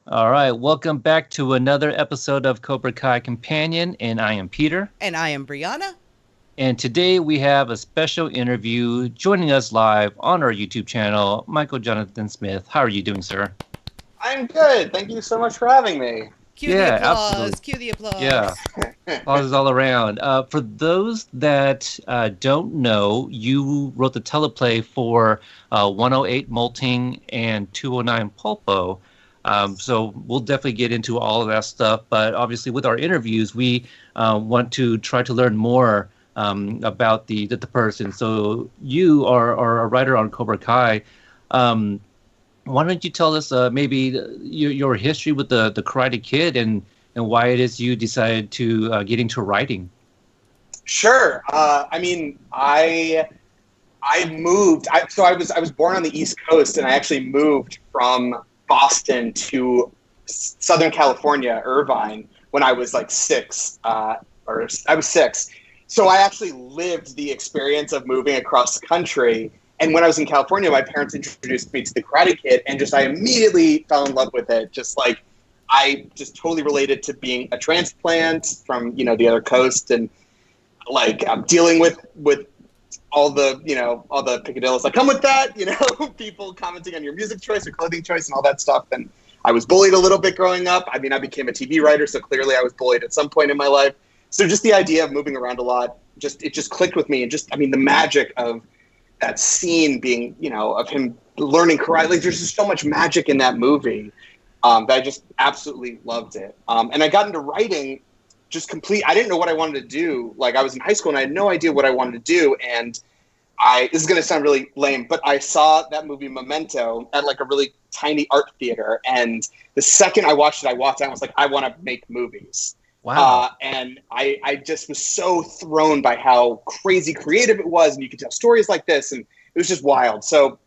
All right, welcome back to another episode of Cobra Kai Companion, and I am Peter. And I am Brianna. And today we have a special interview joining us live on our YouTube channel, Michael Jonathan Smith. How are you doing, sir? I'm good. Thank you so much for having me. Cue the Yeah, applause. absolutely. Cue the applause. Yeah, applause all around. For those that don't know, you wrote the teleplay for 108 Molting and 209 Pulpo. So we'll definitely get into all of that stuff. But obviously, with our interviews, we want to try to learn more about the person. So you are a writer on Cobra Kai. Why don't you tell us maybe your history with the Karate Kid and why it is you decided to get into writing? Sure. I moved. I was born on the East Coast, and I actually moved from Boston to Southern California, Irvine, when I was like six. Or I was six. So I actually lived the experience of moving across the country. And when I was in California, my parents introduced me to the Karate Kid, and I immediately fell in love with it. I just totally related to being a transplant from the other coast, and like I'm dealing with all the picadillos that come with that. People commenting on your music choice or clothing choice and all that stuff. And I was bullied a little bit growing up. I mean, I became a TV writer, so clearly I was bullied at some point in my life. So just the idea of moving around a lot, it just clicked with me, and the magic of that scene being, of him learning karate. Like, there's just so much magic in that movie that I just absolutely loved it. And I got into writing I didn't know what I wanted to do. Like, I was in high school and I had no idea what I wanted to do. And this is going to sound really lame, but I saw that movie Memento at like a really tiny art theater. And the second I watched it, I walked out and was like, I want to make movies. Wow. And I just was so thrown by how crazy creative it was, and you could tell stories like this, and it was just wild. So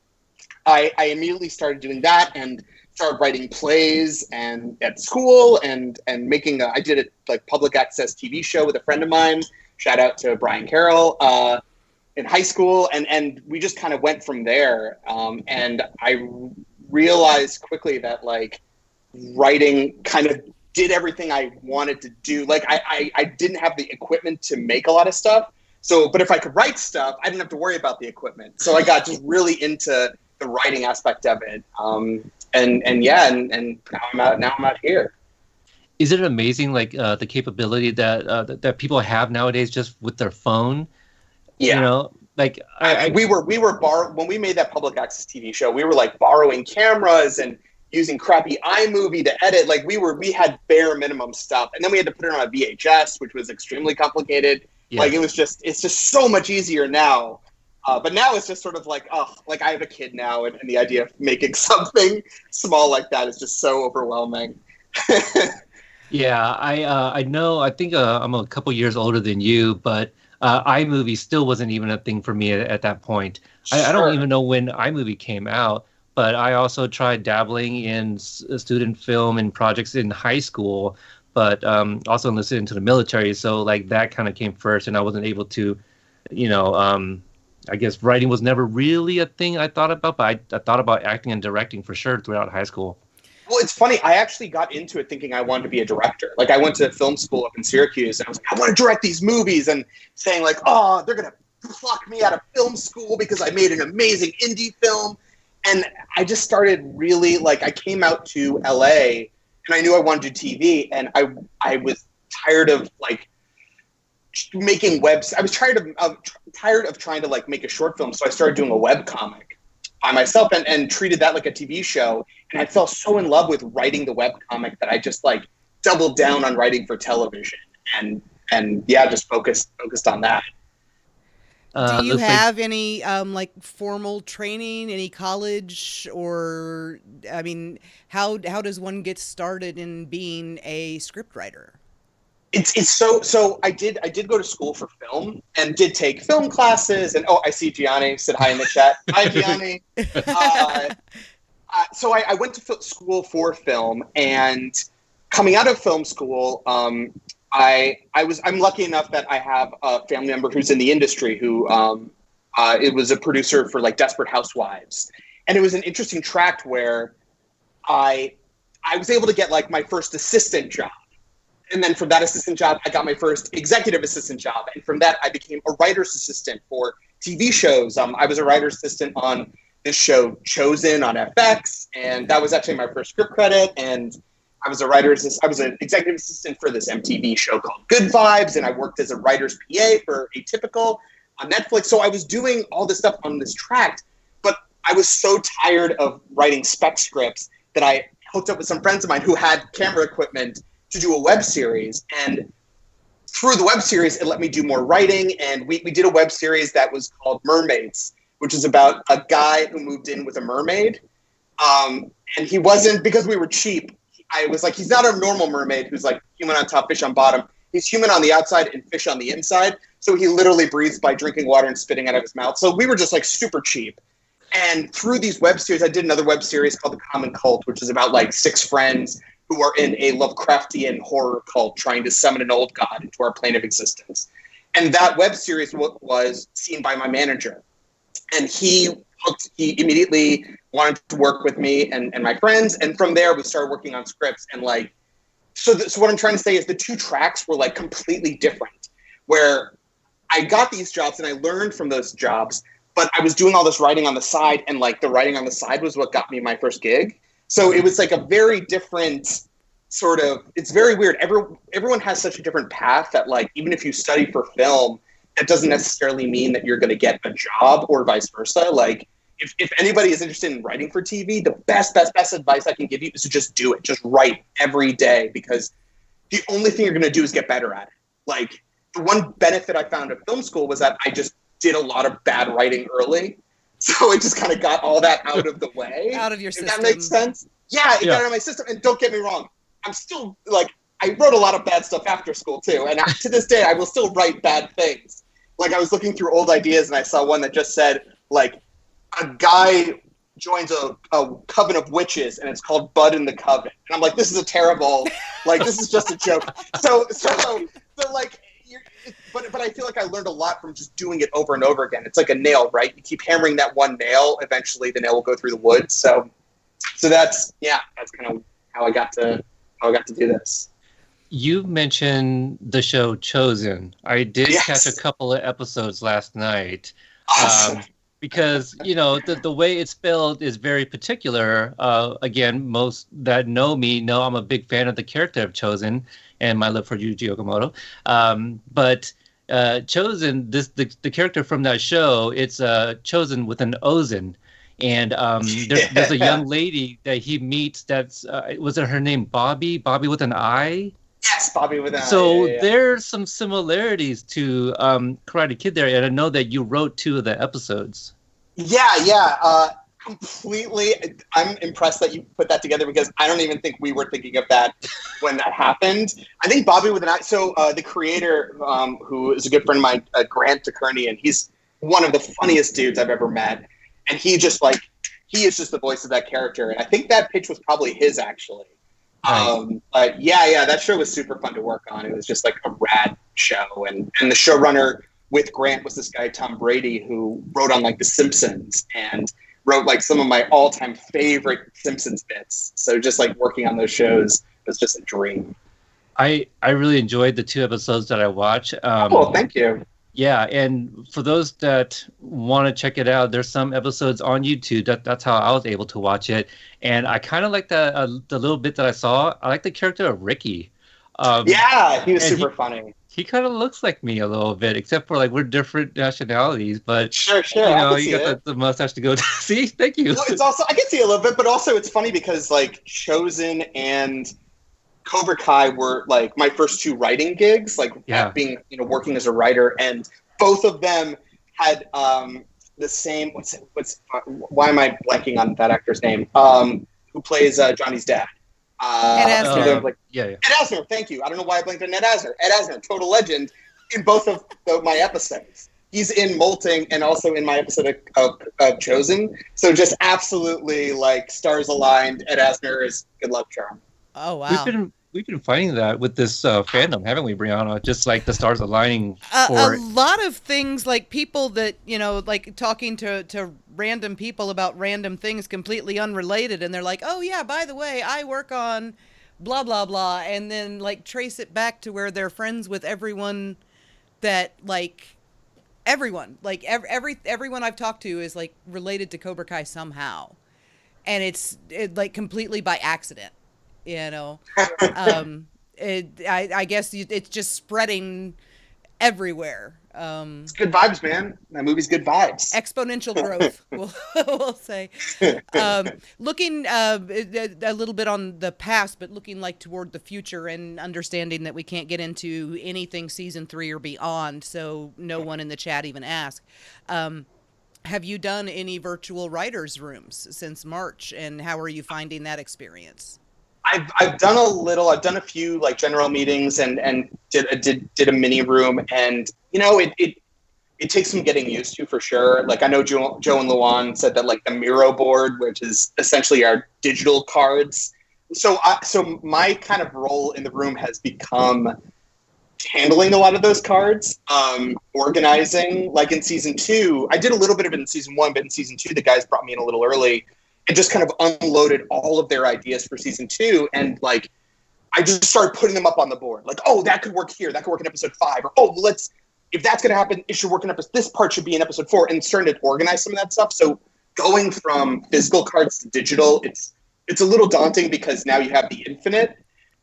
I immediately started doing that and started writing plays and at school and making I did a like public access TV show with a friend of mine. Shout out to Brian Carroll in high school, and we just kind of went from there. And I realized quickly that like writing kind of did everything I wanted to do. Like I didn't have the equipment to make a lot of stuff. So, but if I could write stuff, I didn't have to worry about the equipment. So I got just really into the writing aspect of it. And now I'm out here. Is it amazing, like the capability that people have nowadays just with their phone? Yeah. Like we were when we made that public access TV show, we were like borrowing cameras and using crappy iMovie to edit. Like we had bare minimum stuff, and then we had to put it on a VHS, which was extremely complicated. Yeah. Like it's just so much easier now. But now it's just sort of like, like I have a kid now, and the idea of making something small like that is just so overwhelming. Yeah, I know. I think I'm a couple years older than you, but iMovie still wasn't even a thing for me at that point. Sure. I don't even know when iMovie came out. But I also tried dabbling in student film and projects in high school, but also enlisted into the military. So like that kind of came first, and I wasn't able to, I guess writing was never really a thing I thought about, but I thought about acting and directing for sure throughout high school. Well, it's funny. I actually got into it thinking I wanted to be a director. Like I went to film school up in Syracuse, and I was like, I want to direct these movies, and saying like, oh, they're going to pluck me out of film school because I made an amazing indie film. And I just started really, like, I came out to LA and I knew I wanted to do TV, and I was tired of like making webs. I was tired of trying to like make a short film. So I started doing a web comic by myself and treated that like a TV show. And I fell so in love with writing the web comic that I just like doubled down on writing for television and yeah, just focused on that. Do you have any like formal training, any college, or I mean, how does one get started in being a scriptwriter? It's so I did go to school for film and did take film classes, and I see Gianni said hi in the chat. Hi Gianni. So I went to school for film, and coming out of film school, I'm lucky enough that I have a family member who's in the industry who it was a producer for like Desperate Housewives, and it was an interesting track where I I was able to get like my first assistant job. And then from that assistant job, I got my first executive assistant job. And from that, I became a writer's assistant for TV shows. I was a writer's assistant on this show Chosen on FX, and that was actually my first script credit. And I was an executive assistant for this MTV show called Good Vibes, and I worked as a writer's PA for Atypical on Netflix. So I was doing all this stuff on this track, but I was so tired of writing spec scripts that I hooked up with some friends of mine who had camera equipment to do a web series. And through the web series, it let me do more writing. And we did a web series that was called Mermaids, which is about a guy who moved in with a mermaid. And he wasn't, because we were cheap, I was like, he's not a normal mermaid who's like human on top, fish on bottom. He's human on the outside and fish on the inside. So he literally breathes by drinking water and spitting out of his mouth. So we were just like super cheap. And through these web series, I did another web series called The Common Cult, which is about like 6 friends who are in a Lovecraftian horror cult trying to summon an old god into our plane of existence. And that web series was seen by my manager. And he immediately wanted to work with me and my friends. And from there, we started working on scripts. And like, so what I'm trying to say is the 2 tracks were like completely different, where I got these jobs and I learned from those jobs, but I was doing all this writing on the side, and like the writing on the side was what got me my first gig. So it was like a very different sort of, it's very weird. Everyone has such a different path that like, even if you study for film, that doesn't necessarily mean that you're going to get a job or vice versa. Like if anybody is interested in writing for TV, the best advice I can give you is to just do it. Just write every day, because the only thing you're going to do is get better at it. Like the one benefit I found at film school was that I just did a lot of bad writing early. So it just kind of got all that out of the way. Out of your system. If that makes sense. Yeah, it got out of my system. And don't get me wrong, I'm still like, I wrote a lot of bad stuff after school too. And to this day, I will still write bad things. Like I was looking through old ideas and I saw one that just said like a guy joins a coven of witches and it's called Bud in the Coven. And I'm like, this is a terrible, like, this is just a joke. So like, but I feel like I learned a lot from just doing it over and over again. It's like a nail, right? You keep hammering that one nail, eventually the nail will go through the wood. So that's kind of how I got to do this. You mentioned the show Chosen. I did catch a couple of episodes last night. Awesome. Because, you know, the way it's spelled is very particular. Again, most that know me know I'm a big fan of the character of Chosen and my love for Yuji Okamoto. But Chosen, the character from that show, it's Chosen with an Ozen. And there's a young lady that he meets that's, was it her name Bobby? Bobby with an I? Yes, Bobby with an I. So there's some similarities to Karate Kid there, and I know that you wrote 2 of the episodes. Yeah. Completely. I'm impressed that you put that together, because I don't even think we were thinking of that when that happened. I think Bobby with an I. So the creator, who is a good friend of mine, Grant DeKernian, he's one of the funniest dudes I've ever met. And he is just the voice of that character. And I think that pitch was probably his, actually. Nice. But yeah, that show was super fun to work on. It was just like a rad show. And the showrunner with Grant was this guy, Tom Brady, who wrote on like The Simpsons and wrote like some of my all-time favorite Simpsons bits. So just like working on those shows was just a dream. I really enjoyed the 2 episodes that I watched. Well, thank you. Yeah, and for those that want to check it out, there's some episodes on YouTube. That's how I was able to watch it, and I kind of like the little bit that I saw. I like the character of Ricky. Yeah, he was super funny. He kind of looks like me a little bit, except for like we're different nationalities. But sure, you know, you got the mustache to go. See, thank you. Well, it's also, I can see a little bit, but also it's funny because like Chosen and Cobra Kai were like my first 2 writing gigs, like being, you know, working as a writer, and both of them had the same. Why am I blanking on that actor's name? Who plays Johnny's dad? Ed Asner. Ed Asner. Thank you. I don't know why I blanked on Ed Asner. Ed Asner, total legend in both of my episodes. He's in Molting and also in my episode of Chosen. So just absolutely like stars aligned. Ed Asner is good luck charm. Oh wow! we've been finding that with this fandom, haven't we, Brianna? Just like the stars aligning a lot of things, like people that, like talking to random people about random things completely unrelated, and they're like, oh yeah, by the way, I work on blah blah blah, and then like trace it back to where they're friends with everyone that everyone I've talked to is like related to Cobra Kai somehow, and it's like completely by accident, I guess it's just spreading everywhere. It's good vibes, man. That movie's good vibes. Exponential growth, we'll say. Looking a little bit on the past, but looking like toward the future, and understanding that we can't get into anything season 3 or beyond, so no one in the chat even asked. Have you done any virtual writers' rooms since March, and how are you finding that experience? I've done a little. I've done a few like general meetings and did a mini room, and it takes some getting used to for sure. Like I know Joe and Luan said that like the Miro board, which is essentially our digital cards. So my kind of role in the room has become handling a lot of those cards, organizing. Like in season 2, I did a little bit of it in season 1, but in season 2, the guys brought me in a little early and just kind of unloaded all of their ideas for season 2. And like, I just started putting them up on the board. Like, oh, that could work here. That could work in episode 5. Or, oh, if that's going to happen, it should work in this part should be in episode 4, and starting to organize some of that stuff. So going from physical cards to digital, it's a little daunting because now you have the infinite.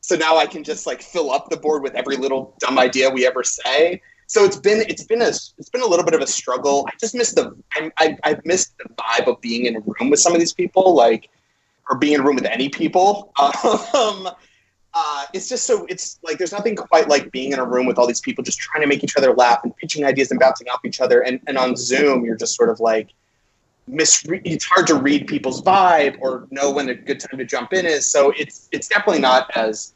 So now I can just like fill up the board with every little dumb idea we ever say. So it's been a little bit of a struggle. I just miss I've missed the vibe of being in a room with some of these people, like, or being in a room with any people. It's just it's like there's nothing quite like being in a room with all these people just trying to make each other laugh and pitching ideas and bouncing off each other. And on Zoom, you're just sort of like it's hard to read people's vibe or know when a good time to jump in is. So it's definitely not as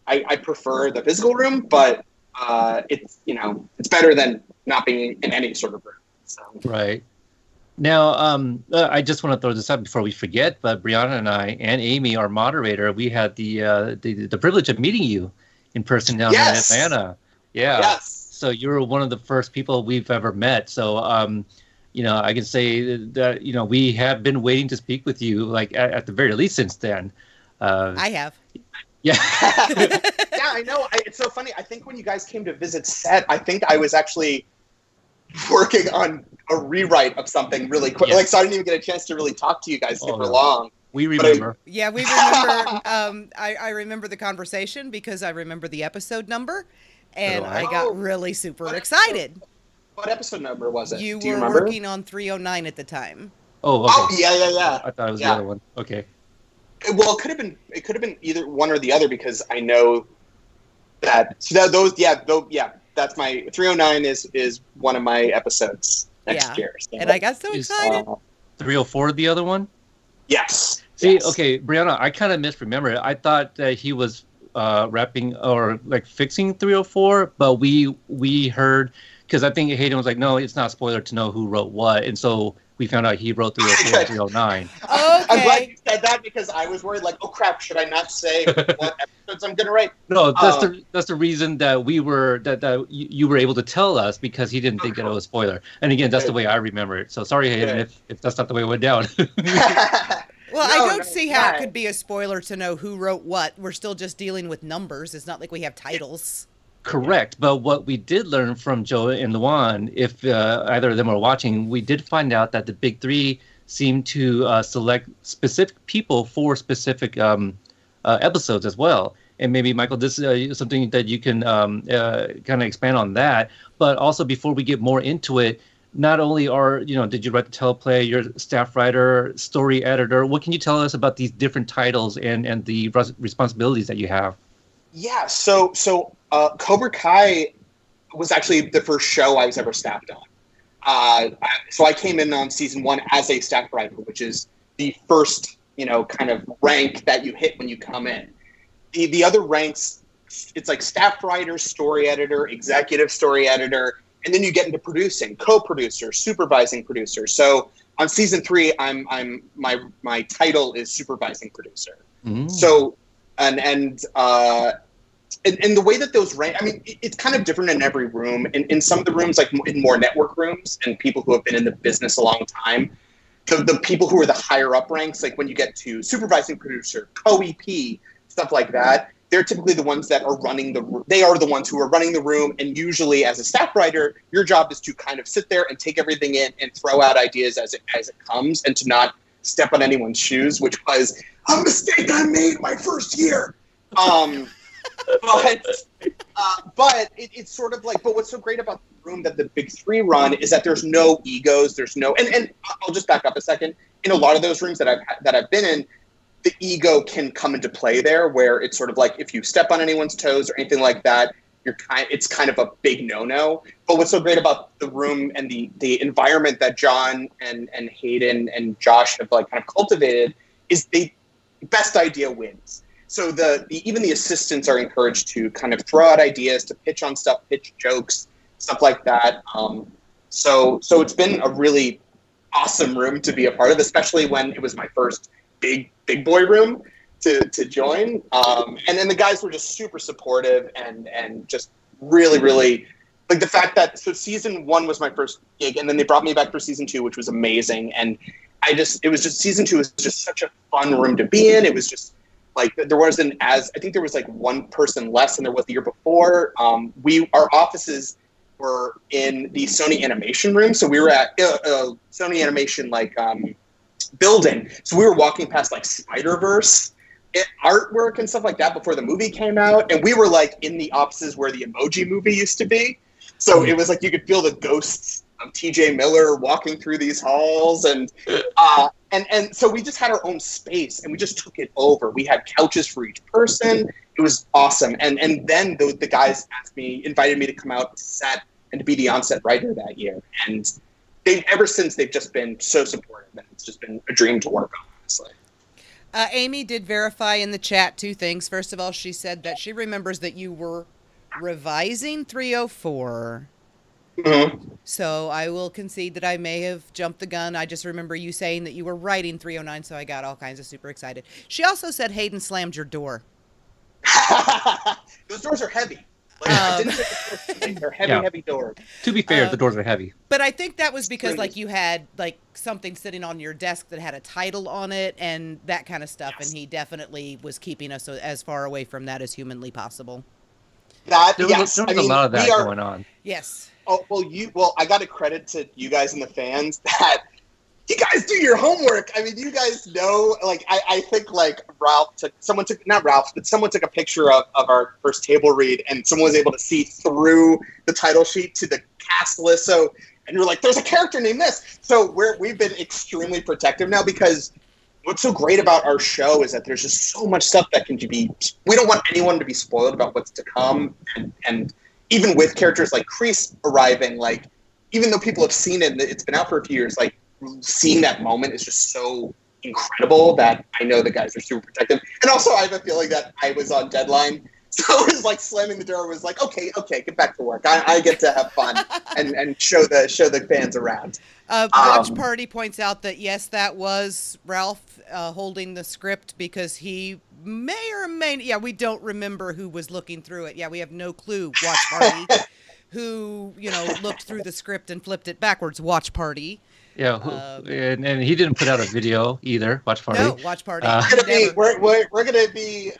I prefer the physical room, but it's better than not being in any sort of room. So. Right. Now, I just want to throw this out before we forget, but Brianna and I and Amy, our moderator, we had the privilege of meeting you in person down in Atlanta. Yeah. Yes. So you were one of the first people we've ever met. So, I can say that, we have been waiting to speak with you, like at the very least since then. I have. Yeah. Yeah, I know. It's so funny. I think when you guys came to visit set, I think I was actually working on a rewrite of something really quick. Yes. Like, so I didn't even get a chance to really talk to you guys super long. We remember. We remember. I remember the conversation because I remember the episode number, and I got really super excited. What episode number was it? You were working on 309 at the time. Oh, okay. Oh, yeah. I thought it was the other one. Okay. Well, it could have been either one or the other because I know that that's my 309 is one of my episodes next year. So. And I got so excited. 304 the other one? Yes. See, yes. Okay, Brianna, I kind of misremember it. I thought that he was wrapping or like fixing 304, but we heard, because I think Hayden was like, no, it's not a spoiler to know who wrote what, and so we found out he wrote 304 and 309. Okay. I'm glad you said that because I was worried, like, oh crap, should I not say what episodes I'm gonna write? No, that's the reason that we were that you were able to tell us, because he didn't think that it was a spoiler. And again, that's the way I remember it. So sorry, Hayden, if that's not the way it went down. Well, I don't see how it could be a spoiler to know who wrote what. We're still just dealing with numbers. It's not like we have titles. Correct. But what we did learn from Joe and Luan, if either of them are watching, we did find out that the big three seem to select specific people for specific episodes as well. And maybe, Michael, this is something that you can kind of expand on that. But also, before we get more into it, not only did you write the teleplay, you're staff writer, story editor. What can you tell us about these different titles and the responsibilities that you have? Yeah, so Cobra Kai was actually the first show I was ever staffed on. So I came in on season 1 as a staff writer, which is the first, kind of rank that you hit when you come in. The other ranks, it's like staff writer, story editor, executive story editor, and then you get into producing, co-producer, supervising producer. So on season 3, my title is supervising producer. Mm. So And the way that those rank, I mean, it's kind of different in every room. In some of the rooms, like in more network rooms and people who have been in the business a long time, the people who are the higher up ranks, like when you get to supervising producer, co-EP, stuff like that, they're typically the ones that are running they are the ones who are running the room. And usually as a staff writer, your job is to kind of sit there and take everything in and throw out ideas as it comes and to not step on anyone's shoes, which was a mistake I made my first year. But it's sort of like, but what's so great about the room that the big three run is that there's no egos, there's no, and I'll just back up a second. In a lot of those rooms that I've been in, the ego can come into play there, where it's sort of like if you step on anyone's toes or anything like that, it's kind of a big no-no. But what's so great about the room and the environment that John and Hayden and Josh have like kind of cultivated is best idea wins. So even the assistants are encouraged to kind of throw out ideas, to pitch on stuff, pitch jokes, stuff like that. So it's been a really awesome room to be a part of, especially when it was my first big boy room to join. And then the guys were just super supportive and just really, really like the fact that, so season 1 was my first gig, and then they brought me back for season 2, which was amazing. And season 2 was just such a fun room to be in. It was just, like I think there was like one person less than there was the year before. Our offices were in the Sony Animation room, so we were at Sony Animation building. So we were walking past like Spider-Verse artwork and stuff like that before the movie came out, and we were like in the offices where the Emoji Movie used to be. So it was like you could feel the ghosts of T.J. Miller walking through these halls, and so we just had our own space, and we just took it over. We had couches for each person. It was awesome. And then the guys invited me to come out to set and to be the on-set writer that year. And ever since, they've just been so supportive, and it's just been a dream to work on, honestly. Amy did verify in the chat 2 things. First of all, she said that she remembers that you were revising 304. Mm-hmm. So I will concede that I may have jumped the gun. I just remember you saying that you were writing 309, so I got all kinds of super excited. She also said Hayden slammed your door. Those doors are heavy. I didn't take they're heavy doors. To be fair, the doors are heavy. But I think that was because like you had like something sitting on your desk that had a title on it and that kind of stuff, yes. And he definitely was keeping us as far away from that as humanly possible. There was a lot of that going on. Yes. Oh, well, I got to credit to you guys and the fans that you guys do your homework. I mean, you guys know, like, I think, like, someone took a picture of our first table read, and someone was able to see through the title sheet to the cast list. So, and you're like, there's a character named this. So we've been extremely protective now, because what's so great about our show is that there's just so much stuff that can be, we don't want anyone to be spoiled about what's to come. And even with characters like Kreese arriving, like, even though people have seen it, it's been out for a few years, like, seeing that moment is just so incredible that I know the guys are super protective. And also I have a feeling that I was on deadline, so it was like slamming the door was like, okay, get back to work. I get to have fun and show the fans around. Watch Party points out that yes, that was Ralph holding the script, because he may or may, we don't remember who was looking through it. Yeah, we have no clue. Watch Party, who looked through the script and flipped it backwards. Watch Party. Yeah, and he didn't put out a video either. Watch Party. No, Watch Party. We're gonna be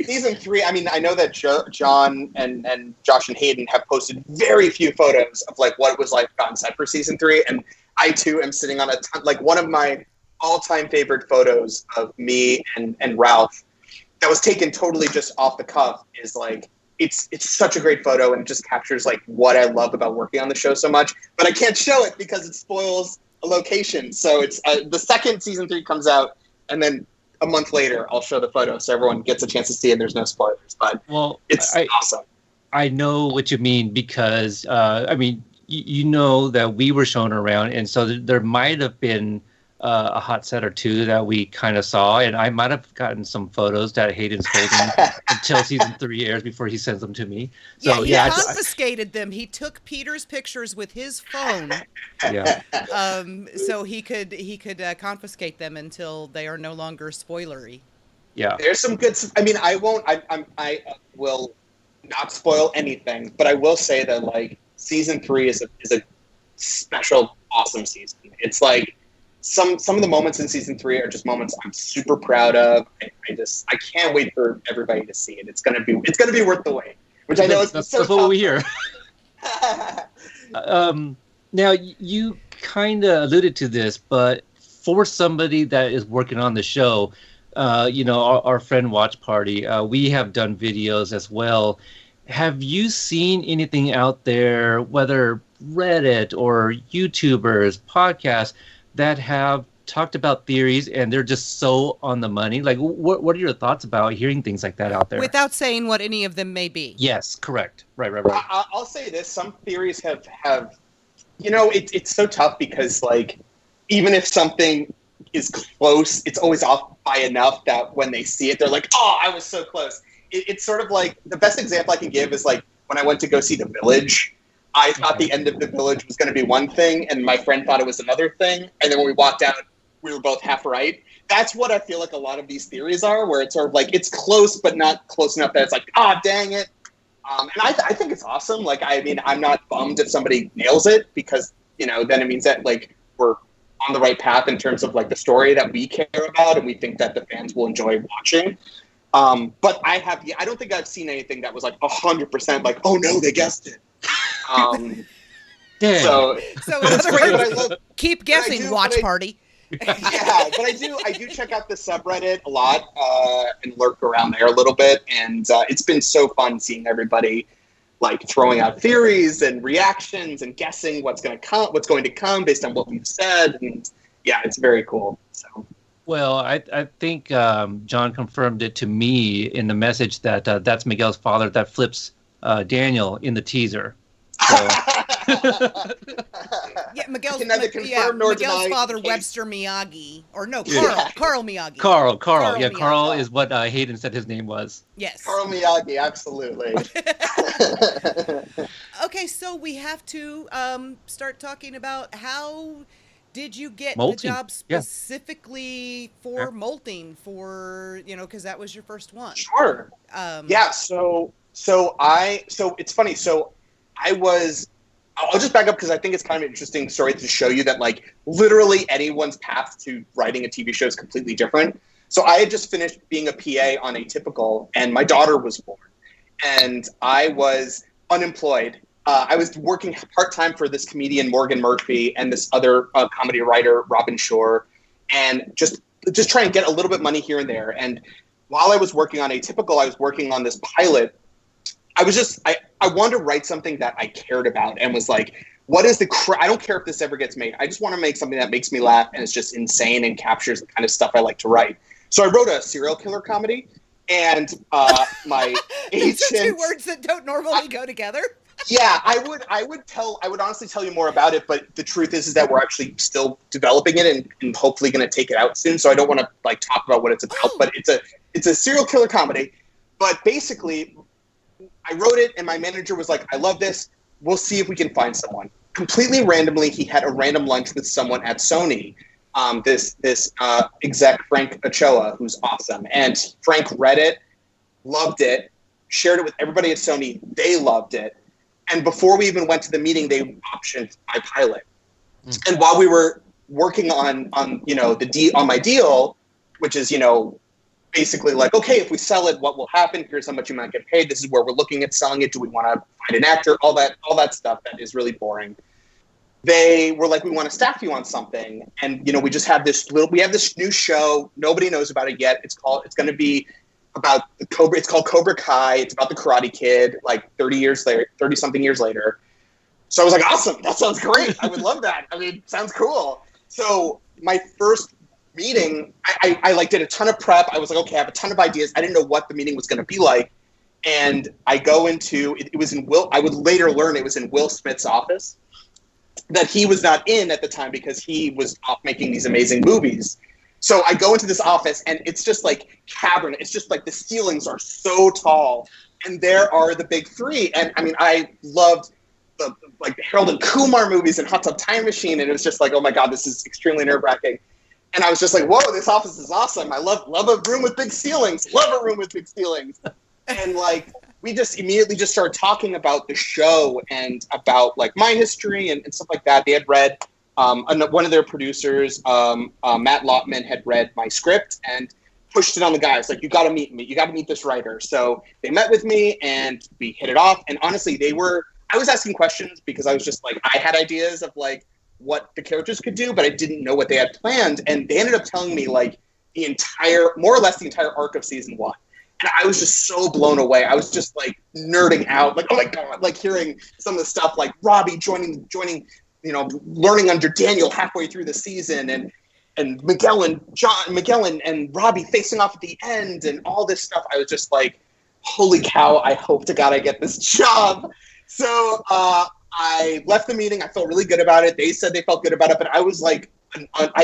season 3. I mean, I know that John and Josh and Hayden have posted very few photos of like what it was like on set for season 3, and I too am sitting on a ton. Like, one of my all-time favorite photos of me and Ralph that was taken totally just off the cuff is like. It's such a great photo, and it just captures like what I love about working on the show so much. But I can't show it because it spoils a location. So it's the second season 3 comes out, and then a month later I'll show the photo so everyone gets a chance to see it. And there's no spoilers, but it's awesome. I know what you mean, because I mean you know that we were shown around, and so there might have been a hot set or two that we kind of saw, and I might have gotten some photos that Hayden's holding until season 3 airs before he sends them to me. So he confiscated them. He took Peter's pictures with his phone. Yeah. So he could confiscate them until they are no longer spoilery. Yeah. There's some good. I mean, I won't. I will not spoil anything, but I will say that like season 3 is a special, awesome season. It's like some of the moments in season 3 are just moments I'm super proud of. I can't wait for everybody to see it. It's gonna be worth the wait. Which I know is that's so what we hear. tough. Now you kind of alluded to this, but for somebody that is working on the show, our friend Watch Party, we have done videos as well. Have you seen anything out there, whether Reddit or YouTubers, podcasts, that have talked about theories and they're just so on the money? Like, what are your thoughts about hearing things like that out there? Without saying what any of them may be. Yes, correct. Right. I'll say this: some theories have, it's so tough because like, even if something is close, it's always off by enough that when they see it, they're like, "Oh, I was so close." It's sort of like the best example I can give is like when I went to go see The Village. I thought the end of The Village was going to be one thing, and my friend thought it was another thing. And then when we walked out, we were both half right. That's what I feel like a lot of these theories are, where it's sort of like it's close, but not close enough that it's like, dang it. And I think it's awesome. Like, I mean, I'm not bummed if somebody nails it because, then it means that like we're on the right path in terms of like the story that we care about and we think that the fans will enjoy watching. But I don't think I've seen anything that was like 100% like, oh no, they guessed it. So in other words, keep guessing, Watch Party. Yeah, but I do check out the subreddit a lot and lurk around there a little bit, and it's been so fun seeing everybody like throwing out theories and reactions and guessing what's going to come based on what we've said, and yeah, it's very cool. So. Well, I think John confirmed it to me in the message that that's Miguel's father that flips Daniel in the teaser. So. Yeah, Miguel's deny father, Webster Miyagi, or no, Carl Miyagi. Carl. Yeah, Carl is what Hayden said his name was. Yes, Carl Miyagi, absolutely. Okay, so we have to start talking about how did you get Molting. the job specifically for Molting, for because that was your first one. Sure. Yeah. So it's funny. So I'll just back up because I think it's kind of an interesting story to show you that like literally anyone's path to writing a TV show is completely different. So I had just finished being a PA on Atypical, and my daughter was born, and I was unemployed. I was working part-time for this comedian Morgan Murphy and this other comedy writer Robin Shore, and just trying to get a little bit of money here and there. And while I was working on Atypical, I was working on this pilot. I wanted to write something that I cared about and was like, what is I don't care if this ever gets made. I just want to make something that makes me laugh and is just insane and captures the kind of stuff I like to write. So I wrote a serial killer comedy, and my agent. These are two words that don't normally go together. Yeah, I would honestly tell you more about it, but the truth is that we're actually still developing it and hopefully going to take it out soon. So I don't want to like talk about what it's about, but it's a serial killer comedy. But basically, I wrote it, and my manager was like, I love this. We'll see if we can find someone. Completely randomly, he had a random lunch with someone at Sony, this exec, Frank Ochoa, who's awesome. And Frank read it, loved it, shared it with everybody at Sony. They loved it. And before we even went to the meeting, they optioned my pilot. Mm. And while we were working on my deal, which is, basically like, okay, if we sell it, what will happen? Here's how much you might get paid. This is where we're looking at selling it. Do we want to find an actor? All that stuff that is really boring. They were like, we want to staff you on something. And, we just have this new show. Nobody knows about it yet. It's going to be about Cobra. It's called Cobra Kai. It's about the Karate Kid, like 30 something years later. So I was like, awesome. That sounds great. I would love that. I mean, sounds cool. So my first meeting, I like did a ton of prep. I was like, okay, I have a ton of ideas. I didn't know what the meeting was going to be like. And I go into, it was in I would later learn it was in Will Smith's office that he was not in at the time because he was off making these amazing movies. So I go into this office and it's just like cavern. It's just like the ceilings are so tall and there are the big three. And I mean, I loved the Harold and Kumar movies and Hot Tub Time Machine. And it was just like, oh my God, this is extremely nerve wracking. And I was just like, whoa, this office is awesome. I love a room with big ceilings. Love a room with big ceilings. And like, we just immediately just started talking about the show and about like my history and stuff like that. They had read, one of their producers, Matt Lotman, had read my script and pushed it on the guys. Like, you got to meet me. You got to meet this writer. So they met with me and we hit it off. And honestly, I was asking questions because I was just like, I had ideas of like what the characters could do, but I didn't know what they had planned. And they ended up telling me like more or less the entire arc of season 1. And I was just so blown away. I was just like nerding out, like, oh my God, like hearing some of the stuff like Robbie joining, learning under Daniel halfway through the season, and Miguel and Robbie facing off at the end and all this stuff. I was just like, holy cow, I hope to God I get this job. So I left the meeting. I felt really good about it. They said they felt good about it, but I was like,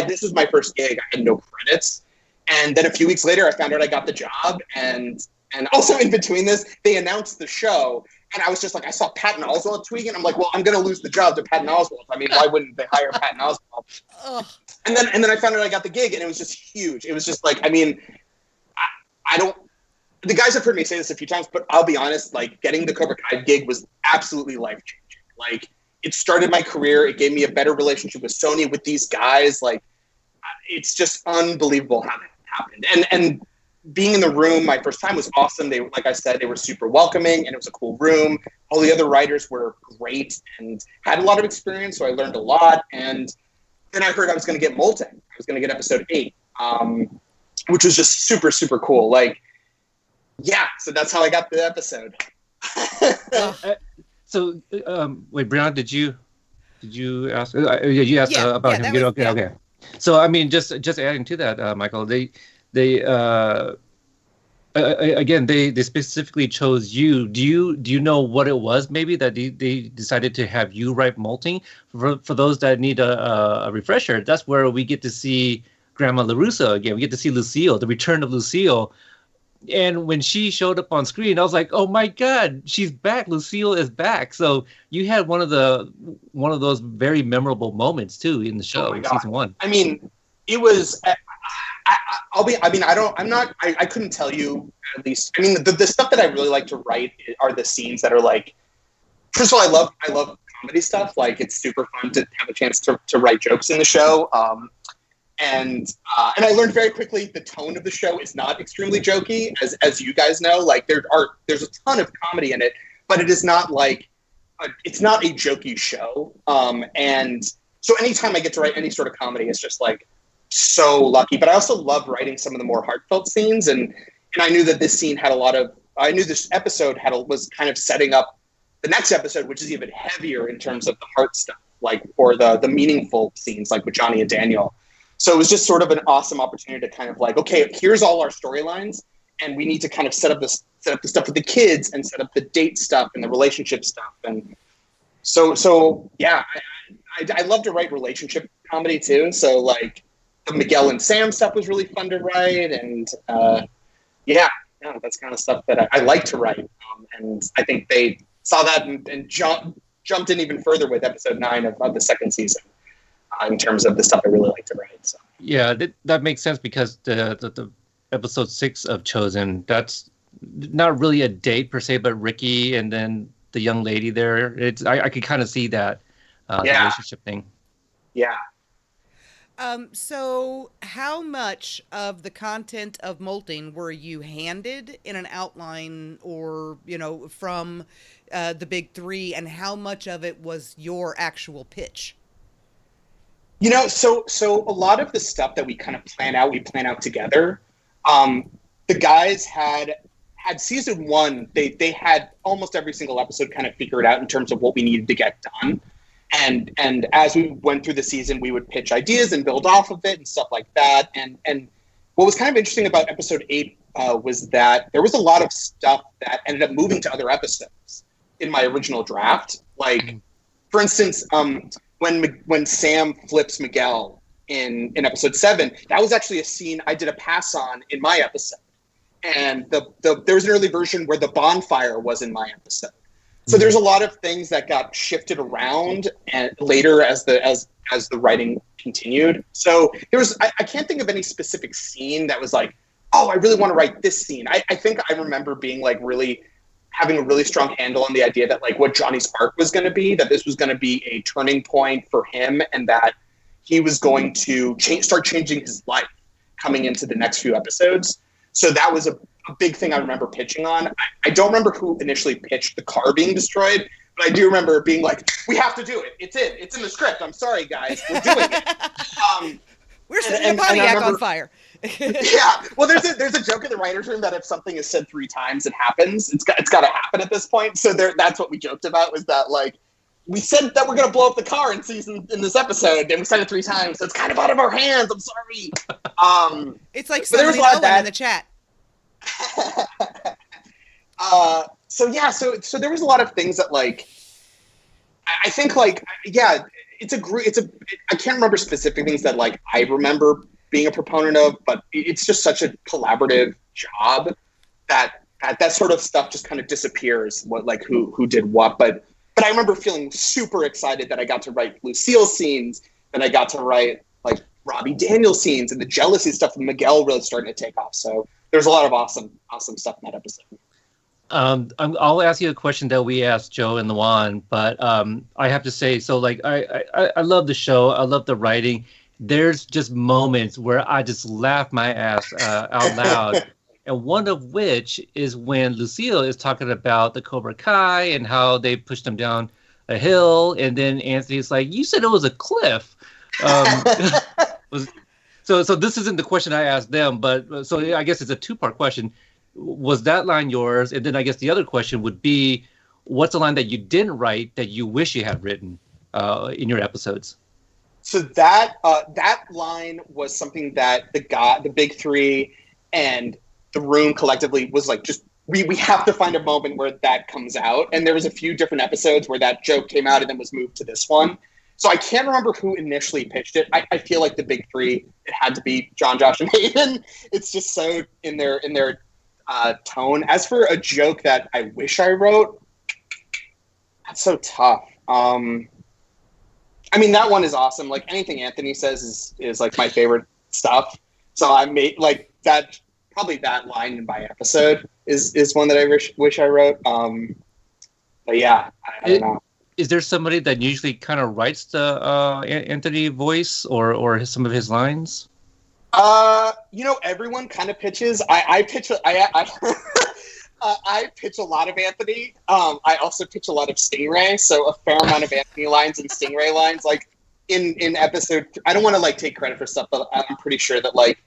this was my first gig. I had no credits. And then a few weeks later, I found out I got the job. And also in between this, they announced the show. And I was just like, I saw Patton Oswalt tweeting. And I'm like, well, I'm going to lose the job to Patton Oswalt. I mean, why wouldn't they hire Patton Oswalt? And then I found out I got the gig, and it was just huge. It was just like, I mean, the guys have heard me say this a few times, but I'll be honest, like getting the Cobra Kai gig was absolutely life-changing. Like, it started my career. It gave me a better relationship with Sony, with these guys. Like, it's just unbelievable how that happened. And being in the room my first time was awesome. They, like I said, they were super welcoming, and it was a cool room. All the other writers were great and had a lot of experience, so I learned a lot. And then I heard I was going to get Molting. I was going to get episode 8, which was just super, super cool. Like, yeah, so that's how I got the episode. So, wait, Brianna, did you ask? You asked about him. Okay. So, I mean, just adding to that, Michael, they again, they specifically chose you. Do you know what it was? Maybe that they decided to have you write Molting. For those that need a refresher, that's where we get to see Grandma LaRusso again. We get to see Lucille, the return of Lucille. And when she showed up on screen, I was like, "Oh my God, she's back! Lucille is back!" So you had one of those very memorable moments too in the show, in season 1. I mean, it was. I couldn't tell you, at least. I mean, the stuff that I really like to write are the scenes that are like. First of all, I love comedy stuff. Like, it's super fun to have a chance to write jokes in the show. And I learned very quickly the tone of the show is not extremely jokey, as you guys know. Like, there's a ton of comedy in it, but it is not like it's not a jokey show. And so anytime I get to write any sort of comedy, it's just like so lucky. But I also love writing some of the more heartfelt scenes, and I knew that this scene had I knew this episode was kind of setting up the next episode, which is even heavier in terms of the heart stuff, like, or the meaningful scenes, like with Johnny and Daniel. So it was just sort of an awesome opportunity to kind of like, okay, here's all our storylines, and we need to kind of set up the stuff with the kids and set up the date stuff and the relationship stuff. And so yeah, I love to write relationship comedy too. So like the Miguel and Sam stuff was really fun to write, and yeah, that's kind of stuff that I like to write. And I think they saw that and jumped in even further with episode 9 of the second season. In terms of the stuff I really like to write. So. Yeah, that makes sense, because the episode 6 of Chosen, that's not really a date per se, but Ricky and then the young lady there. I could kind of see that relationship thing. Yeah. So how much of the content of Molting were you handed in an outline or, from the big 3, and how much of it was your actual pitch? So a lot of the stuff that we kind of plan out together. The guys had season 1. They had almost every single episode kind of figured out in terms of what we needed to get done. And as we went through the season, we would pitch ideas and build off of it and stuff like that. And what was kind of interesting about episode 8 was that there was a lot of stuff that ended up moving to other episodes in my original draft. Like, for instance, when Sam flips Miguel in episode 7, that was actually a scene I did a pass on in my episode. And there was an early version where the bonfire was in my episode. So there's a lot of things that got shifted around and later as as the writing continued. So there was, I can't think of any specific scene that was like, oh, I really want to write this scene. I think I remember being like really having a really strong handle on the idea that like what Johnny's arc was going to be, that this was going to be a turning point for him, and that he was going to start changing his life coming into the next few episodes. So that was a big thing I remember pitching on. I don't remember who initially pitched the car being destroyed, but I do remember being like, we have to do it. It's in the script. I'm sorry, guys. We're doing it. We're setting a Pontiac on fire. Yeah. Well, there's a joke in the writer's room that if something is said 3 times, it happens. It's got to happen at this point. So that's what we joked about, was that like, we said that we're going to blow up the car in this episode, and we said it 3 times. So it's kind of out of our hands. I'm sorry. It's like somebody in the chat. So there was a lot of things that like, I think like, yeah, I can't remember specific things that like I remember being a proponent of, but it's just such a collaborative job that sort of stuff just kind of disappears, who did what. But I remember feeling super excited that I got to write Lucille scenes, that I got to write like Robbie Daniels scenes, and the jealousy stuff with Miguel really starting to take off. So there's a lot of awesome stuff in that episode. I'll ask you a question that we asked Joe and Luan, but I have to say, so like I love the show, I love the writing. There's just moments where I just laugh my ass out loud, and one of which is when Lucille is talking about the Cobra Kai and how they pushed them down a hill, and then Anthony's like, "You said it was a cliff." So this isn't the question I asked them, but so I guess it's a 2-part question. Was that line yours? And then I guess the other question would be, what's a line that you didn't write that you wish you had written in your episodes? So that line was something that the big 3 and the room collectively was like, just we have to find a moment where that comes out. And there was a few different episodes where that joke came out and then was moved to this one. So I can't remember who initially pitched it. I feel like the big 3, it had to be John, Josh, and Hayden. It's just so in their tone. As for a joke that I wish I wrote, that's so tough. I mean, that one is awesome. Like anything Anthony says is like my favorite stuff. So I made like that. Probably that line by episode is one that I wish I wrote. But yeah, I don't know. Is there somebody that usually kind of writes the Anthony voice or some of his lines? Everyone kind of pitches. I pitch I pitch a lot of Anthony. I also pitch a lot of Stingray, so a fair amount of Anthony lines and Stingray lines. Like in episode, I don't want to like take credit for stuff, but I'm pretty sure that like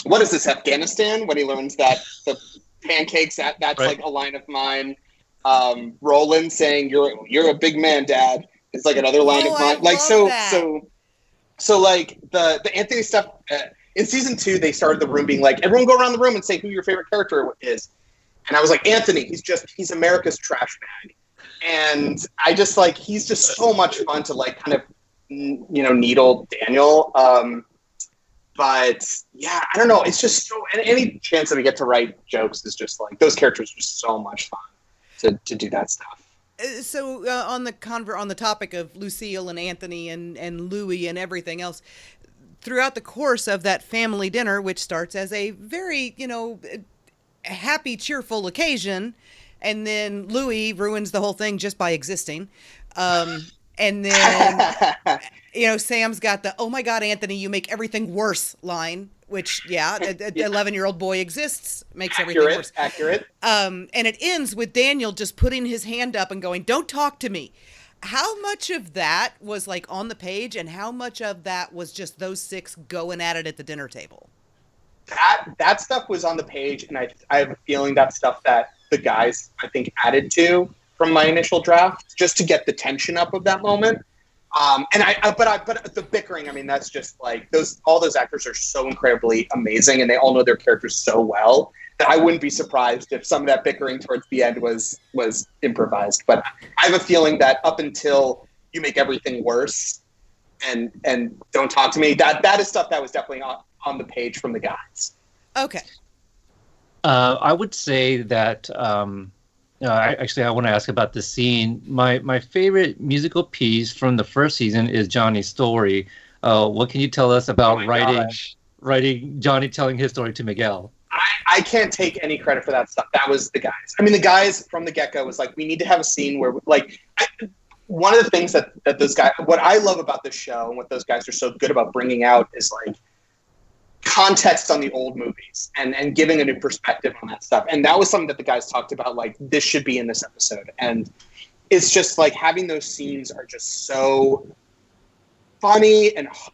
what is this, Afghanistan? When he learns that the pancakes, that's right. Like a line of mine. Roland saying you're a big man, Dad, is like another line of mine. Like so like the Anthony stuff in season 2, they started the room being like, everyone go around the room and say who your favorite character is. And I was like, Anthony, he's America's trash bag. And I just like, he's just so much fun to like kind of, needle Daniel. But yeah, I don't know. It's just so, any chance that we get to write jokes is just like, those characters are just so much fun to do that stuff. So on the topic of Lucille and Anthony and Louie and everything else, throughout the course of that family dinner, which starts as a very, happy, cheerful occasion, and then Louie ruins the whole thing just by existing. And then, Sam's got the, "Oh my God, Anthony, you make everything worse" line, which, yeah, an 11-year-old boy exists, makes everything worse. Accurate. And it ends with Daniel just putting his hand up and going, "Don't talk to me." How much of that was like on the page, and how much of that was just those 6 going at it at the dinner table? That stuff was on the page, and I have a feeling that's stuff that the guys, I think, added to from my initial draft just to get the tension up of that moment. But the bickering, I mean, that's just like all those actors are so incredibly amazing, and they all know their characters so well that I wouldn't be surprised if some of that bickering towards the end was improvised. But I have a feeling that up until you make everything worse and don't talk to me, that is stuff that was definitely on the page from the guys. Okay. I would say that I want to ask about the scene. My favorite musical piece from the first season is Johnny's story. What can you tell us about writing Johnny telling his story to Miguel? I can't take any credit for that stuff. That was the guys. I mean, the guys from the get-go was like, we need to have a scene where, like, one of the things that those guys, what I love about this show and what those guys are so good about bringing out is, like, context on the old movies and giving a new perspective on that stuff. And that was something that the guys talked about, like, this should be in this episode. And it's just, like, having those scenes are just so funny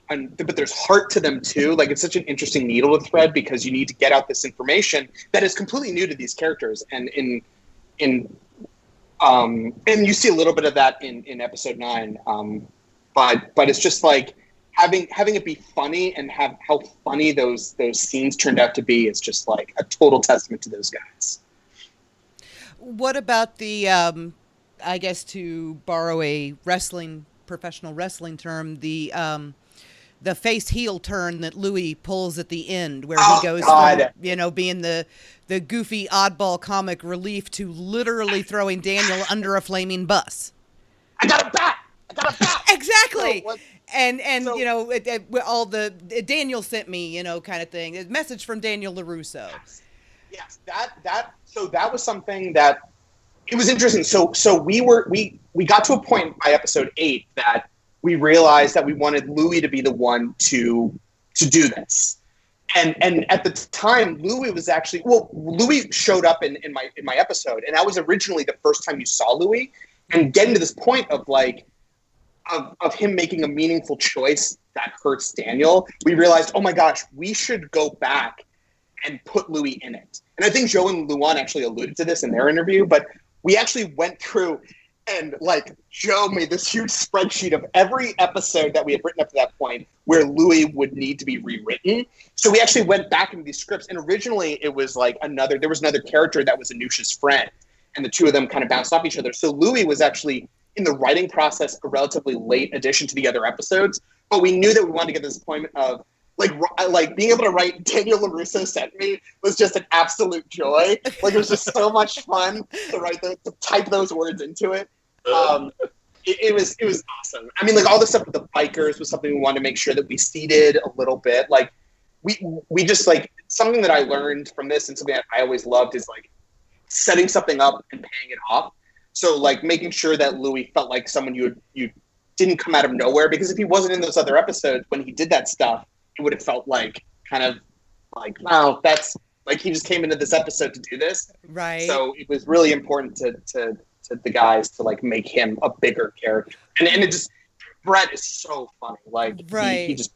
but there's heart to them too. Like, it's such an interesting needle to thread because you need to get out this information that is completely new to these characters, and and you see a little bit of that in episode 9, but it's just like having it be funny and have how funny those scenes turned out to be is just like a total testament to those guys. What about the I guess, to borrow a professional wrestling term, the face heel turn that Louis pulls at the end, where he goes from, being the goofy oddball comic relief to literally throwing Daniel under a flaming bus. I got a bat. Exactly. So all the Daniel sent me, kind of thing. A message from Daniel LaRusso. Yes. That was something that it was interesting. So we got to a point by episode 8 that we realized that we wanted Louis to be the one to do this. And at the time, Louis showed up in my episode, and that was originally the first time you saw Louis. And getting to this point of like of him making a meaningful choice that hurts Daniel, we realized, oh my gosh, we should go back and put Louis in it. And I think Joe and Luan actually alluded to this in their interview, but we actually went through and, like, Joe made this huge spreadsheet of every episode that we had written up to that point where Louis would need to be rewritten. So we actually went back into these scripts, and originally it was like there was another character that was Anusha's friend, and the two of them kind of bounced off each other. So Louis was actually, in the writing process, a relatively late addition to the other episodes, but we knew that we wanted to get to this point of, like being able to write Daniel LaRusso sent me was just an absolute joy. Like, it was just so much fun to type those words into it. It was awesome. I mean, like, all the stuff with the bikers was something we wanted to make sure that we seeded a little bit. Like, we just, like, something that I learned from this and something that I always loved is, like, setting something up and paying it off. So, like, making sure that Louis felt like someone you didn't come out of nowhere, because if he wasn't in those other episodes when he did that stuff, it would have felt like kind of like, wow, that's like he just came into this episode to do this. Right. So it was really important to the guys to, like, make him a bigger character. And it just, Brett is so funny. Like, right. he just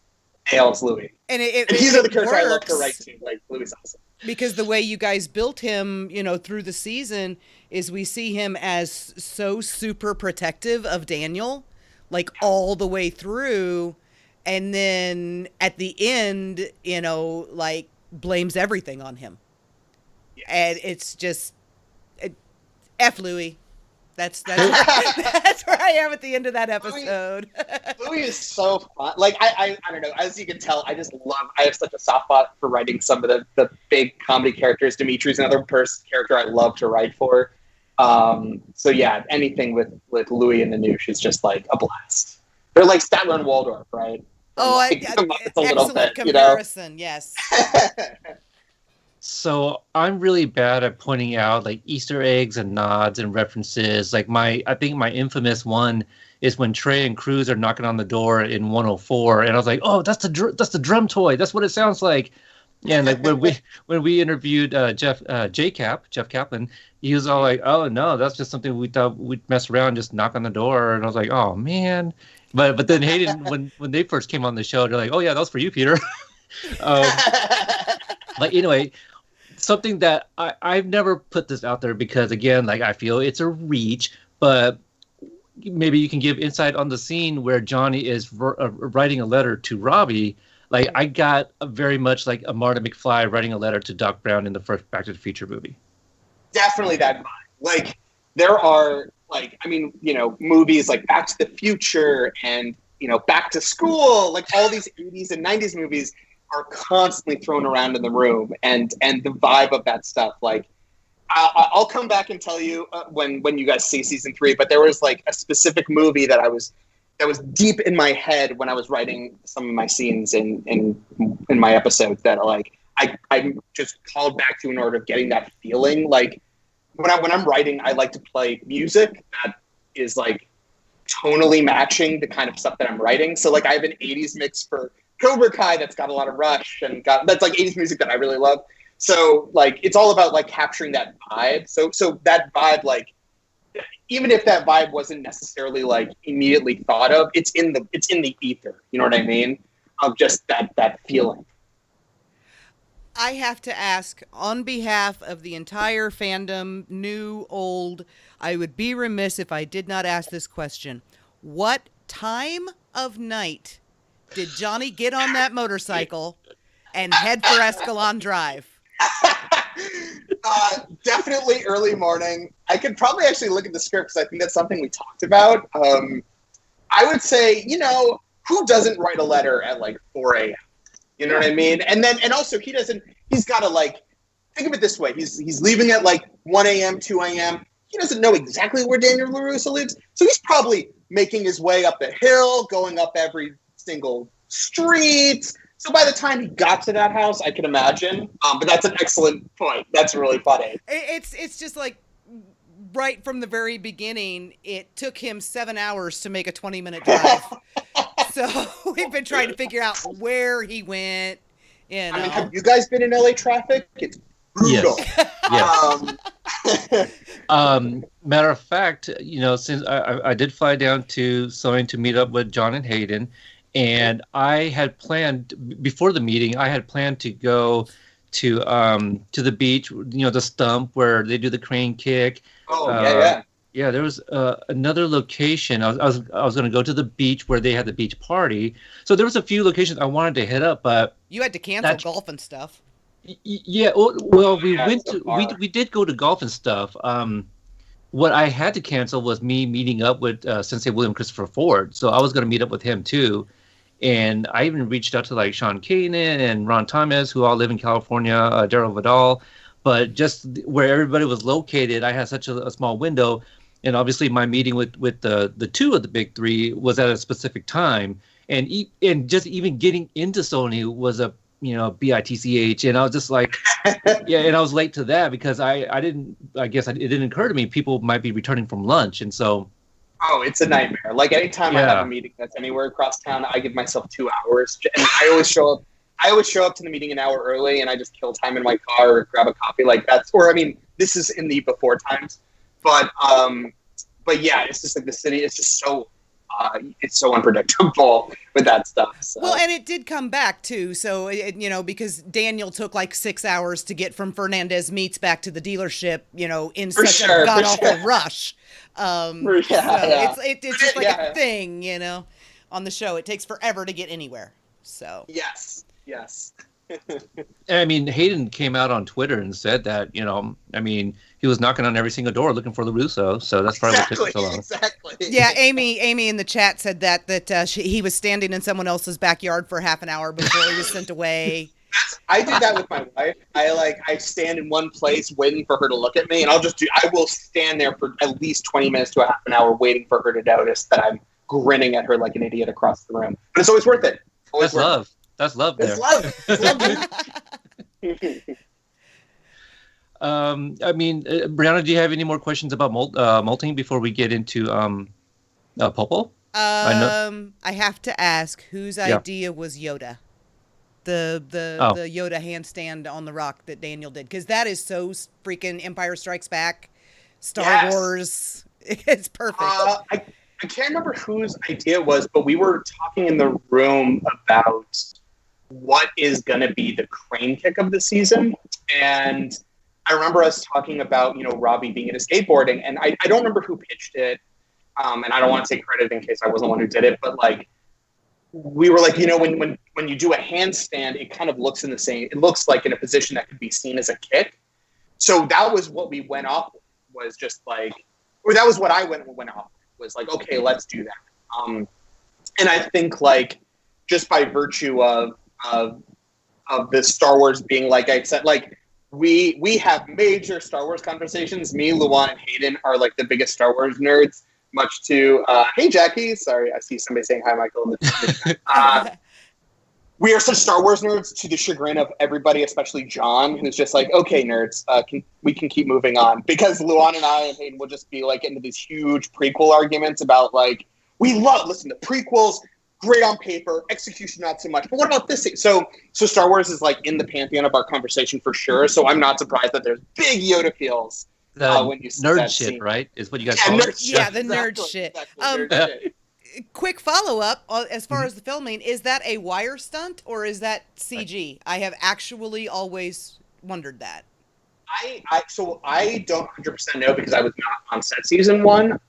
nails Louis. And he's the character I love to write to. Like, Louis is awesome. Because the way you guys built him, through the season, is we see him as so super protective of Daniel, like, all the way through. And then at the end, like, blames everything on him. Yes. And it's just, F Louis. That's where I am at the end of that episode. Louis is so fun. Like, I don't know. As you can tell, I have such a soft spot for writing some of the big comedy characters. Dimitri's another character I love to write for. So yeah, anything with Louis and Anush is just like a blast. They're like Statler and Waldorf, right? Oh, like, it's a little bit, comparison, Yes. So I'm really bad at pointing out, like, Easter eggs and nods and references. Like, I think my infamous one is when Trey and Cruz are knocking on the door in 104, and I was like, oh, that's the drum toy. That's what it sounds like. Yeah, and like when we interviewed Jeff Kaplan, he was all like, oh no, that's just something we thought we'd mess around, just knock on the door, and I was like, oh man. But then Hayden, when they first came on the show, they're like, oh yeah, that was for you, Peter. But anyway, something that I've never put this out there because, again, like, I feel it's a reach, but maybe you can give insight on the scene where Johnny is writing a letter to Robbie. Like, I got very much like a Marty McFly writing a letter to Doc Brown in the first Back to the Future movie. Definitely that vibe. Like, there are, like, I mean, movies like Back to the Future and, Back to School, like, all these 80s and 90s movies are constantly thrown around in the room, and the vibe of that stuff, like, I'll come back and tell you when you guys see season 3. But there was like a specific movie that was deep in my head when I was writing some of my scenes in my episodes that like I just called back to in order of getting that feeling. Like when I'm writing, I like to play music that is like tonally matching the kind of stuff that I'm writing. So like I have an 80s mix for Cobra Kai that's got a lot of Rush and that's like 80s music that I really love. So like it's all about like capturing that vibe. So that vibe, like even if that vibe wasn't necessarily like immediately thought of, it's in the ether. You know what I mean? Of just that feeling. I have to ask, on behalf of the entire fandom, new, old, I would be remiss if I did not ask this question. What time of night did Johnny get on that motorcycle and head for Escalon Drive? Definitely early morning. I could probably actually look at the script because I think that's something we talked about. I would say, who doesn't write a letter at like 4 a.m.? You know what I mean? And also he's got to like, think of it this way. He's leaving at like 1 a.m., 2 a.m. He doesn't know exactly where Daniel LaRusso lives. So he's probably making his way up the hill, going up every single street. So by the time he got to that house, I can imagine. But that's an excellent point. That's really funny. It's just like right from the very beginning, it took him 7 hours to make a 20-minute drive. So we've been trying to figure out where he went. I mean, have you guys been in LA traffic? It's brutal. Yes. Matter of fact, since I did fly down to Soin to meet up with John and Hayden, and I had planned before the meeting, I had planned to go to the beach, the stump where they do the crane kick. Oh, yeah. Yeah, there was another location. I was going to go to the beach where they had the beach party. So there was a few locations I wanted to hit up, but you had to cancel golf and stuff. Yeah, well, we did go to golf and stuff. What I had to cancel was me meeting up with Sensei William Christopher Ford. So I was going to meet up with him too, and I even reached out to like Sean Kanan and Ron Thomas, who all live in California, Daryl Vidal. But just where everybody was located, I had such a small window. And obviously, my meeting with the two of the big three was at a specific time, and just even getting into Sony was a bitch, and I was just like, yeah, and I was late to that because it didn't occur to me people might be returning from lunch, and so. Oh, it's a nightmare. Like anytime I have a meeting that's anywhere across town, I give myself 2 hours, and I always show up. I always show up to the meeting an hour early, and I just kill time in my car or grab a coffee. Like that's, or I mean, this is in the before times. But yeah, it's just like the city. It's just so it's so unpredictable with that stuff. So. Well, and it did come back too. So because Daniel took like 6 hours to get from Fernandez Meats back to the dealership. In such a god awful rush. It's just like a thing. On the show, it takes forever to get anywhere. So yes. I mean, Hayden came out on Twitter and said that, he was knocking on every single door looking for LaRusso, so that's probably what took so long. Exactly. Yeah, Amy in the chat said that he was standing in someone else's backyard for half an hour before he was sent away. I do that with my wife. I stand in one place waiting for her to look at me, and I will stand there for at least 20 minutes to a half an hour waiting for her to notice that I'm grinning at her like an idiot across the room. But it's always worth it. That's love. That's love there. It's love. I mean, Brianna, do you have any more questions about molting before we get into Pulpo? I have to ask, whose idea was Yoda? The Yoda handstand on the rock that Daniel did, because that is so freaking Empire Strikes Back, Star Wars. It's perfect. I can't remember whose idea it was, but we were talking in the room about what is going to be the crane kick of the season. And I remember us talking about, Robbie being into skateboarding, and I don't remember who pitched it. And I don't want to take credit in case I wasn't the one who did it, but like, we were like, when you do a handstand, it kind of looks it looks like in a position that could be seen as a kick. So that was what we went off with, was just like, or that was what I went off with, was like, okay, let's do that. And I think like, just by virtue of the Star Wars being, like I said, like we have major Star Wars conversations. Me, Luan, and Hayden are like the biggest Star Wars nerds. Much to hey Jackie, sorry, I see somebody saying hi, Michael. In the we are such Star Wars nerds to the chagrin of everybody, especially John, who's just like, okay, nerds, we can keep moving on, because Luan and I and Hayden will just be like into these huge prequel arguments about like, listen, the prequels, great on paper, execution not so much, but what about this thing? So Star Wars is like in the pantheon of our conversation for sure. So I'm not surprised that there's big Yoda feels when you see nerd that shit, scene. Right? Is what you guys call it? Yeah, the nerd shit. Exactly, nerd shit. Quick follow-up, as far as the filming, is that a wire stunt or is that CG? I have actually always wondered that. So I don't 100% know because I was not on set season 1,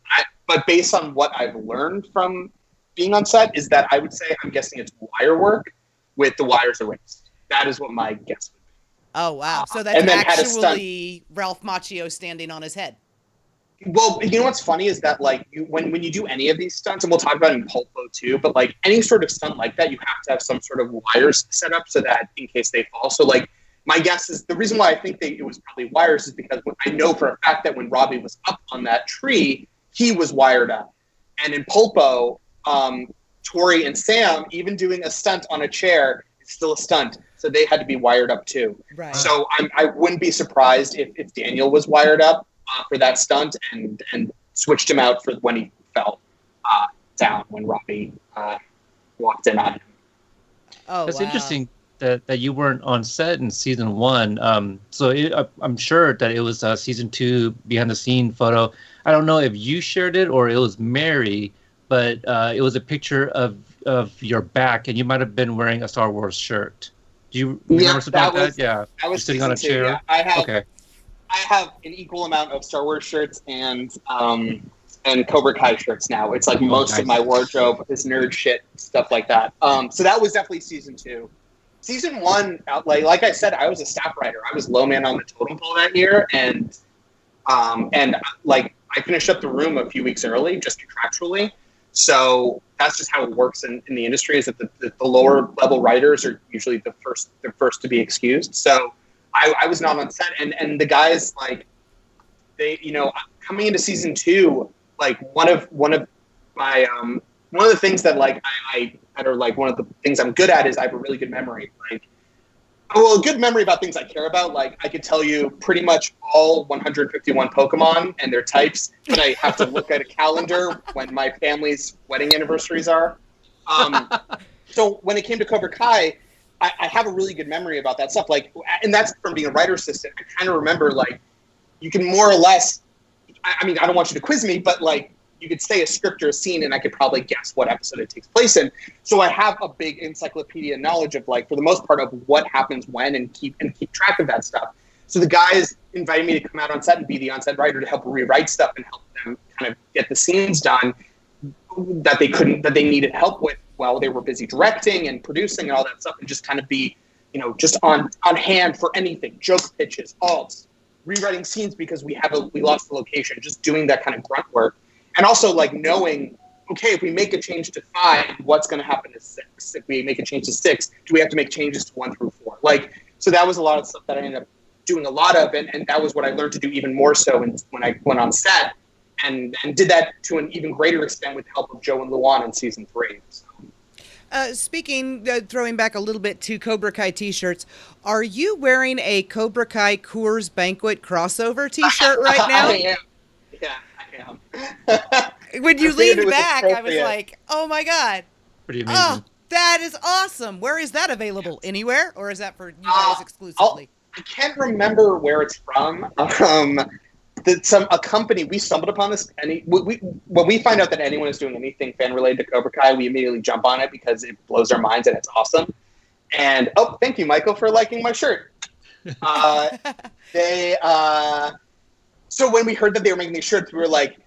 but based on what I've learned from being on set is that I would say I'm guessing it's wire work with the wires erased. That is what my guess would be. Oh, wow. So that's actually Ralph Macchio standing on his head. Well, you know what's funny is that like when you do any of these stunts, and we'll talk about it in Pulpo too, but like any sort of stunt like that, you have to have some sort of wires set up so that in case they fall. So like my guess is the reason why I think it was probably wires is because I know for a fact that when Robbie was up on that tree, he was wired up. And in Pulpo, Tori and Sam, even doing a stunt on a chair is still a stunt. So they had to be wired up too. Right. So I wouldn't be surprised if Daniel was wired up for that stunt and switched him out for when he fell down when Robbie walked in on him. Oh, That's wow. interesting that you weren't on set in season 1. So I'm sure that it was season 2 behind the scene photo. I don't know if you shared it or it was Mary, but it was a picture of your back, and you might have been wearing a Star Wars shirt. Do you remember something like that? Yeah, I was sitting on a chair. Yeah. I have an equal amount of Star Wars shirts and Cobra Kai shirts now. It's like most of my wardrobe is nerd shit, stuff like that. So that was definitely season 2. Season 1, like I said, I was a staff writer. I was low man on the totem pole that year, and like I finished up the room a few weeks early, just contractually. So that's just how it works in the industry. Is that the lower level writers are usually the first to be excused. So I was not on set, and the guys like they coming into season 2, like one of my one of the things that like one of the things I'm good at is I have a really good memory. Like, a good memory about things I care about. Like I could tell you pretty much all 151 Pokemon and their types, but I have to look at a calendar when my family's wedding anniversaries are. So when it came to Cobra Kai, I have a really good memory about that stuff. Like, and that's from being a writer assistant. I kind of remember like you can more or less. I mean, I don't want you to quiz me, but like you could say a script or a scene, and I could probably guess what episode it takes place in. So I have a big encyclopedia knowledge of like, for the most part, of what happens when, and keep track of that stuff. So the guys invited me to come out on set and be the on-set writer to help rewrite stuff and help them kind of get the scenes done that they needed help with while they were busy directing and producing and all that stuff, and just kind of be, just on hand for anything, joke pitches, alts, rewriting scenes because we lost the location, just doing that kind of grunt work. And also like knowing, okay, if we make a change to 5, what's going to happen to 6? If we make a change to 6, do we have to make changes to 1 through 4? Like, so that was a lot of stuff that I ended up doing a lot of, and that was what I learned to do even more so when I went on set, and did that to an even greater extent with the help of Joe and Luan in season 3. So. Throwing back a little bit to Cobra Kai t-shirts, are you wearing a Cobra Kai Coors Banquet crossover t-shirt right now? I am. Yeah, I am. When you leaned back, I was like, oh my God. Pretty amazing. Oh, that is awesome. Where is that available? Anywhere? Or is that for you guys exclusively? I can't remember where it's from. A company, we stumbled upon this. When we find out that anyone is doing anything fan related to Cobra Kai, we immediately jump on it because it blows our minds and it's awesome. And thank you, Michael, for liking my shirt. So when we heard that they were making these shirts, we were like,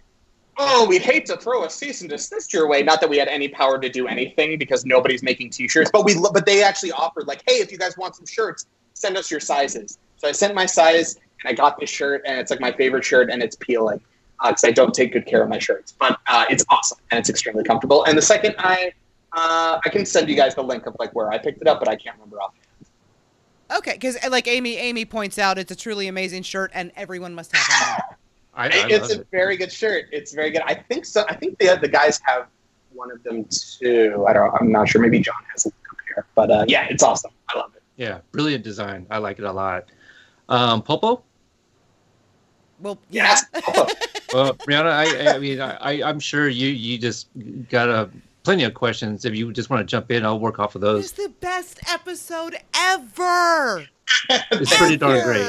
oh, we'd hate to throw a cease and desist your way. Not that we had any power to do anything because nobody's making t-shirts, but they actually offered like, hey, if you guys want some shirts, send us your sizes. So I sent my size, and I got this shirt, and it's like my favorite shirt, and it's peeling because I don't take good care of my shirts. But it's awesome, and it's extremely comfortable. And the second I can send you guys the link of like where I picked it up, but I can't remember offhand. Okay, because like Amy points out, it's a truly amazing shirt, and everyone must have one. It's a very good shirt. It's very good. I think so. I think the guys have one of them too. I'm not sure. Maybe John has it up here. But yeah, it's awesome. I love it. Yeah, brilliant design. I like it a lot. Pulpo? Well, yeah. Yes, Pulpo. Well, Brianna, I mean, I'm sure you just got plenty of questions. If you just want to jump in, I'll work off of those. It's the best episode ever. It's pretty darn great.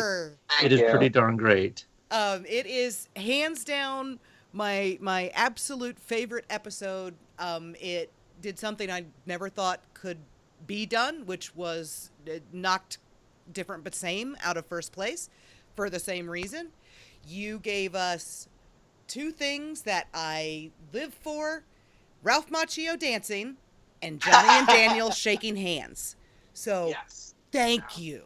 Thank It is you. pretty darn great. It is hands down my absolute favorite episode. It did something I never thought could be done, which was knocked different but same out of first place for the same reason. You gave us two things that I live for: Ralph Macchio dancing and Johnny and Daniel shaking hands. So Yes. thank you.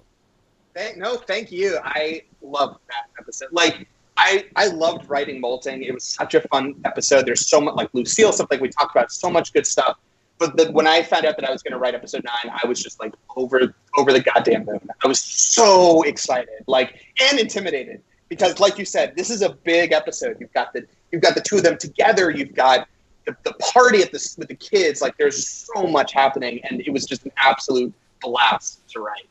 Thank you. I loved that episode. Like, I loved writing Molting. It was such a fun episode. There's so much, like Lucille, stuff like we talked about, so much good stuff. But when I found out that I was going to write episode 9, I was just like over the goddamn moon. I was so excited, like, and intimidated, because, like you said, this is a big episode. You've got the two of them together. You've got the party with the kids. Like, there's so much happening, and it was just an absolute blast to write.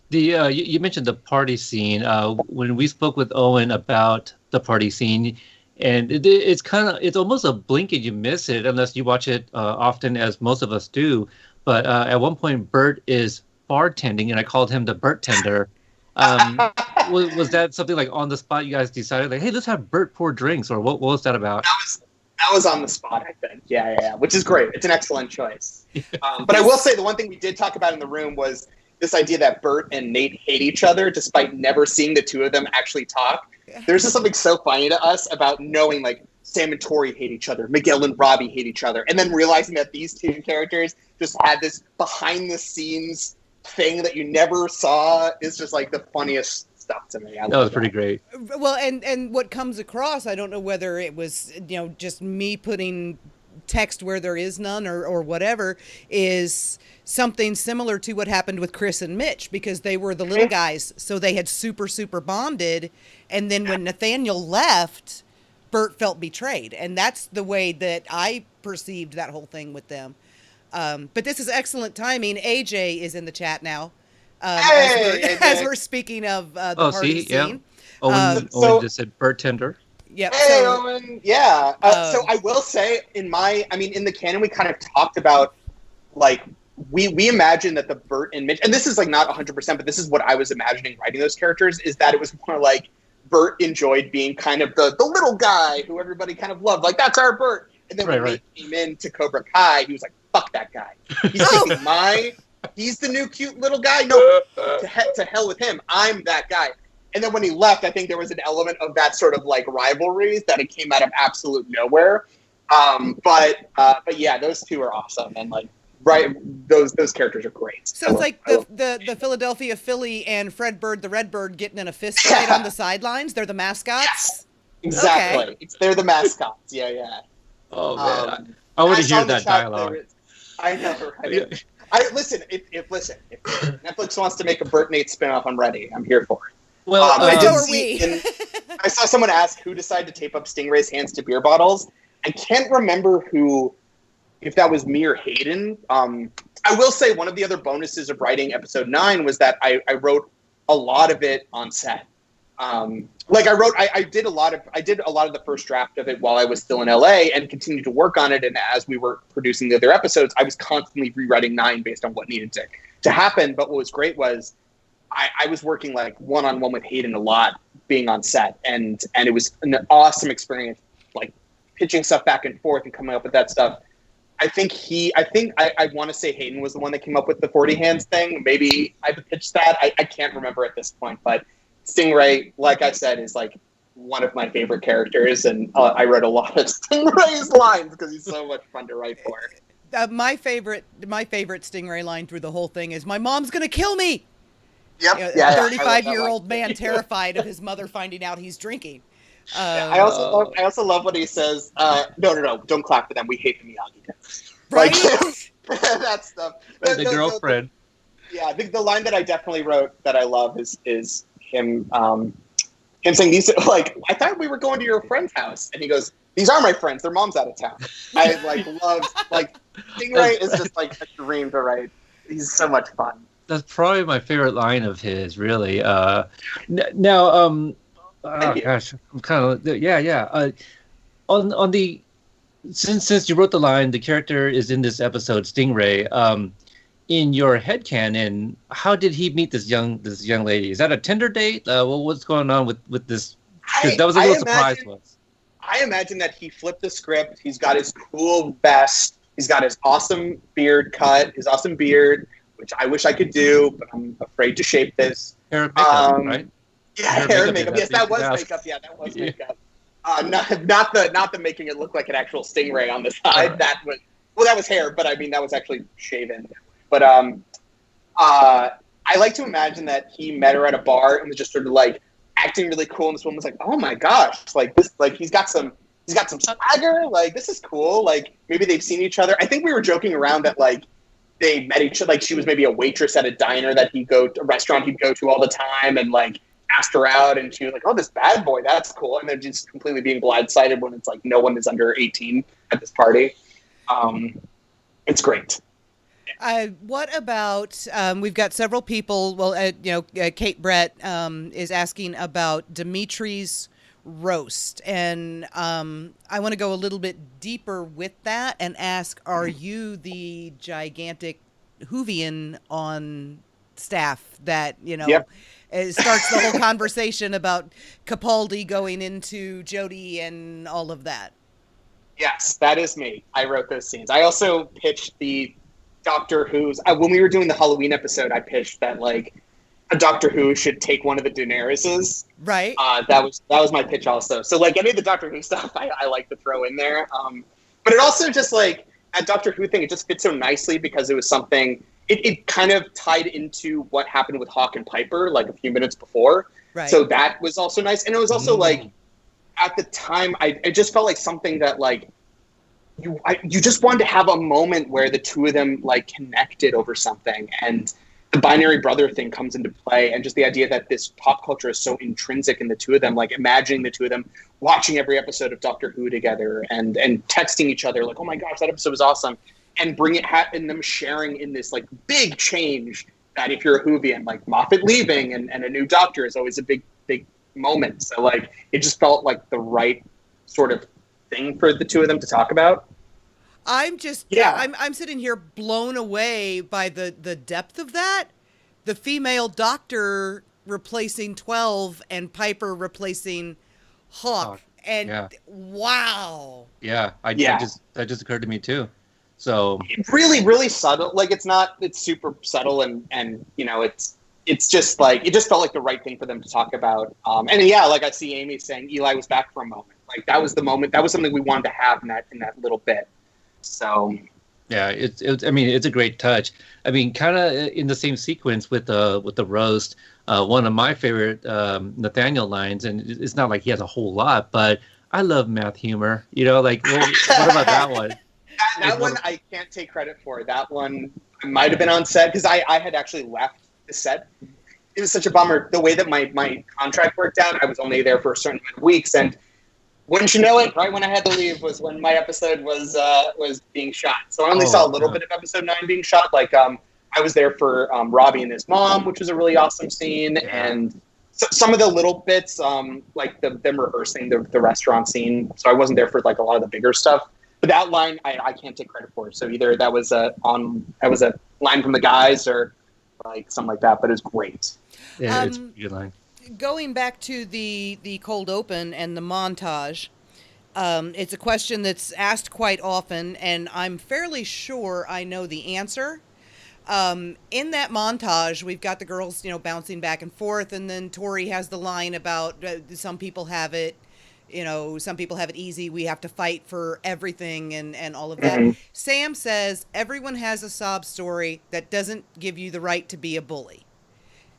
You mentioned the party scene. When we spoke with Owen about the party scene, and it's almost a blink and you miss it unless you watch it often, as most of us do. But at one point, Bert is bartending, and I called him the Bert tender. Was that something like on the spot? You guys decided like, hey, let's have Bert pour drinks, or what was that about? That was on the spot, I think. Yeah, which is great. It's an excellent choice. But I will say the one thing we did talk about in the room was this idea that Bert and Nate hate each other despite never seeing the two of them actually talk. There's just something so funny to us about knowing, like, Sam and Tori hate each other, Miguel and Robbie hate each other, and then realizing that these two characters just had this behind-the-scenes thing that you never saw is just, like, the funniest stuff to me. That was pretty great. Well, and what comes across, I don't know whether it was, just me putting text where there is none or whatever, is something similar to what happened with Chris and Mitch, because they were the little guys, so they had super bonded, and then when Nathaniel left, Bert felt betrayed, and that's the way that I perceived that whole thing with them. But this is excellent timing. AJ is in the chat now, as we're speaking of the party scene. Yeah. Owen just said Bert tender. Yep. Hey, Owen. Yeah. So I will say, in the canon, we kind of talked about, like, we imagined that the Bert and Mitch, and this is like not 100%, but this is what I was imagining writing those characters, is that it was more like Bert enjoyed being kind of the little guy who everybody kind of loved. Like, that's our Bert. And then when he came into Cobra Kai, he was like, fuck that guy. He's taking he's the new cute little guy. No, to hell with him. I'm that guy. And then when he left, I think there was an element of that sort of like rivalry that it came out of absolute nowhere. But yeah, those two are awesome, and like those characters are great. So it's like the Philadelphia Philly and Fred Bird the Redbird getting in a fist fight on the sidelines. They're the mascots. Yes, exactly. Okay. They're the mascots. Yeah. Oh man, I want to hear that dialogue. I know, right? Yeah. If Netflix wants to make a Bert Nate spinoff, I'm ready. I'm here for it. Well, I saw someone ask who decided to tape up Stingray's hands to beer bottles. I can't remember if that was me or Hayden. I will say one of the other bonuses of writing episode 9 was that I wrote a lot of it on set. I did a lot of the first draft of it while I was still in LA and continued to work on it. And as we were producing the other episodes, I was constantly rewriting 9 based on what needed to happen. But what was great was I was working like one-on-one with Hayden a lot, being on set, and it was an awesome experience, like pitching stuff back and forth and coming up with that stuff. I want to say Hayden was the one that came up with the 40 hands thing. Maybe I pitched that. I can't remember at this point, but Stingray, like I said, is like one of my favorite characters, and I wrote a lot of Stingray's lines because he's so much fun to write for. My favorite Stingray line through the whole thing is, "My mom's gonna kill me." Yep. 35-year-old man terrified of his mother finding out he's drinking. I also love what he says. No, don't clap for them. We hate the Miyagi. Right? Like, that stuff. The girlfriend. Yeah, I think the line that I definitely wrote that I love is him him saying these like I thought we were going to your friend's house, and he goes, "These are my friends. Their mom's out of town." I love Stingray is just like a dream to write. He's so much fun. That's probably my favorite line of his, really. Now, oh gosh, I'm kind of yeah. On the since you wrote the line, the character is in this episode, Stingray. In your headcanon, how did he meet this young lady? Is that a Tinder date? What's going on with this? Because that was a little surprise to us. I imagine that he flipped the script. He's got his cool vest. He's got his awesome beard cut, his awesome beard, which I wish I could do, but I'm afraid to shape this. Hair and makeup, right? Yeah, hair and makeup. Yes, that was makeup. Yeah, that was makeup. Not the making it look like an actual stingray on the side. That was hair, but I mean that was actually shaven. But I like to imagine that he met her at a bar and was just sort of like acting really cool, and this woman was like, "Oh my gosh, like this, like he's got some swagger, like this is cool." Like maybe they've seen each other. I think we were joking around that like they met each other, like she was maybe a waitress at a diner that a restaurant he'd go to all the time, and like asked her out, and she was like, "Oh, this bad boy, that's cool," and they're just completely being blindsided when it's like no one is under 18 at this party. It's great. What about we've got several people. Well, Kate Brett is asking about Dimitri's roast, and I want to go a little bit deeper with that and ask: are you the gigantic Whovian on staff that Yep. starts the whole conversation about Capaldi going into Jodie and all of that? Yes, that is me. I wrote those scenes. I also pitched the Doctor Who's when we were doing the Halloween episode. I pitched that like a Doctor Who should take one of the Daenerys's. Right. That was my pitch also. So like any of the Doctor Who stuff, I like to throw in there. But it also just like a Doctor Who thing. It just fits so nicely because it was something. It kind of tied into what happened with Hawk and Piper like a few minutes before. Right. So that was also nice, and it was also like at the time it just felt like something that like. You just wanted to have a moment where the two of them like connected over something, and the binary brother thing comes into play, and just the idea that this pop culture is so intrinsic in the two of them, like imagining the two of them watching every episode of Doctor Who together and texting each other like, "Oh my gosh, that episode was awesome," and and them sharing in this like big change that if you're a Whovian, like Moffat leaving and a new Doctor is always a big moment. So like it just felt like the right sort of thing for the two of them to talk about. I'm sitting here blown away by the depth of that. The female Doctor replacing 12 and Piper replacing Hawk. And wow. Yeah, that just occurred to me too. So really, really subtle. Like it's super subtle and it's just like it just felt like the right thing for them to talk about. And yeah, like I see Amy saying Eli was back for a moment. Like that was the moment. That was something we wanted to have in that little bit. So yeah, it's a great touch. I mean, kind of in the same sequence with the roast. One of my favorite Nathaniel lines, and it's not like he has a whole lot, but I love math humor. Like what about that one? That one I can't take credit for. That one might have been on set because I had actually left the set. It was such a bummer. The way that my contract worked out, I was only there for a certain amount of weeks, and wouldn't you know it, right when I had to leave was when my episode was being shot. So I only saw a little bit of episode 9 being shot. Like I was there for Robbie and his mom, which was a really awesome scene, and some of the little bits, like them rehearsing the restaurant scene. So I wasn't there for like a lot of the bigger stuff. But that line, I can't take credit for. So either that was a line from the guys or like something like that. But it's great. Yeah, it's a good line. Going back to the cold open and the montage, it's a question that's asked quite often, and I'm fairly sure I know the answer. In that montage, we've got the girls, bouncing back and forth, and then Tori has the line about some people have it, some people have it easy. We have to fight for everything and all of that. Mm-hmm. Sam says everyone has a sob story that doesn't give you the right to be a bully.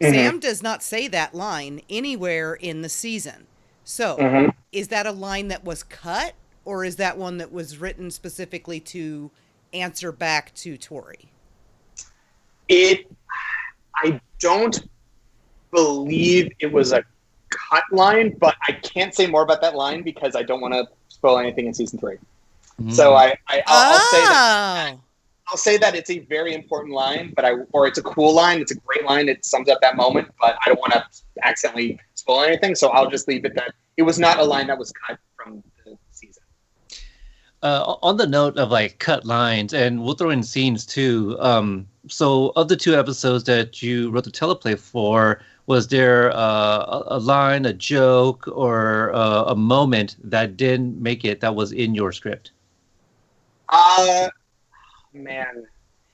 Mm-hmm. Sam does not say that line anywhere in the season. So, Is that a line that was cut, or is that one that was written specifically to answer back to Tori? I don't believe it was a cut line, but I can't say more about that line because I don't want to spoil anything in season 3. So I'll say that it's a very important line, or it's a cool line. It's a great line. It sums up that moment, but I don't want to accidentally spoil anything. So I'll just leave it that it was not a line that was cut from the season. On the note of like cut lines, and we'll throw in scenes too. So of the 2 episodes that you wrote the teleplay for, was there a line, a joke, or a moment that didn't make it that was in your script? Man,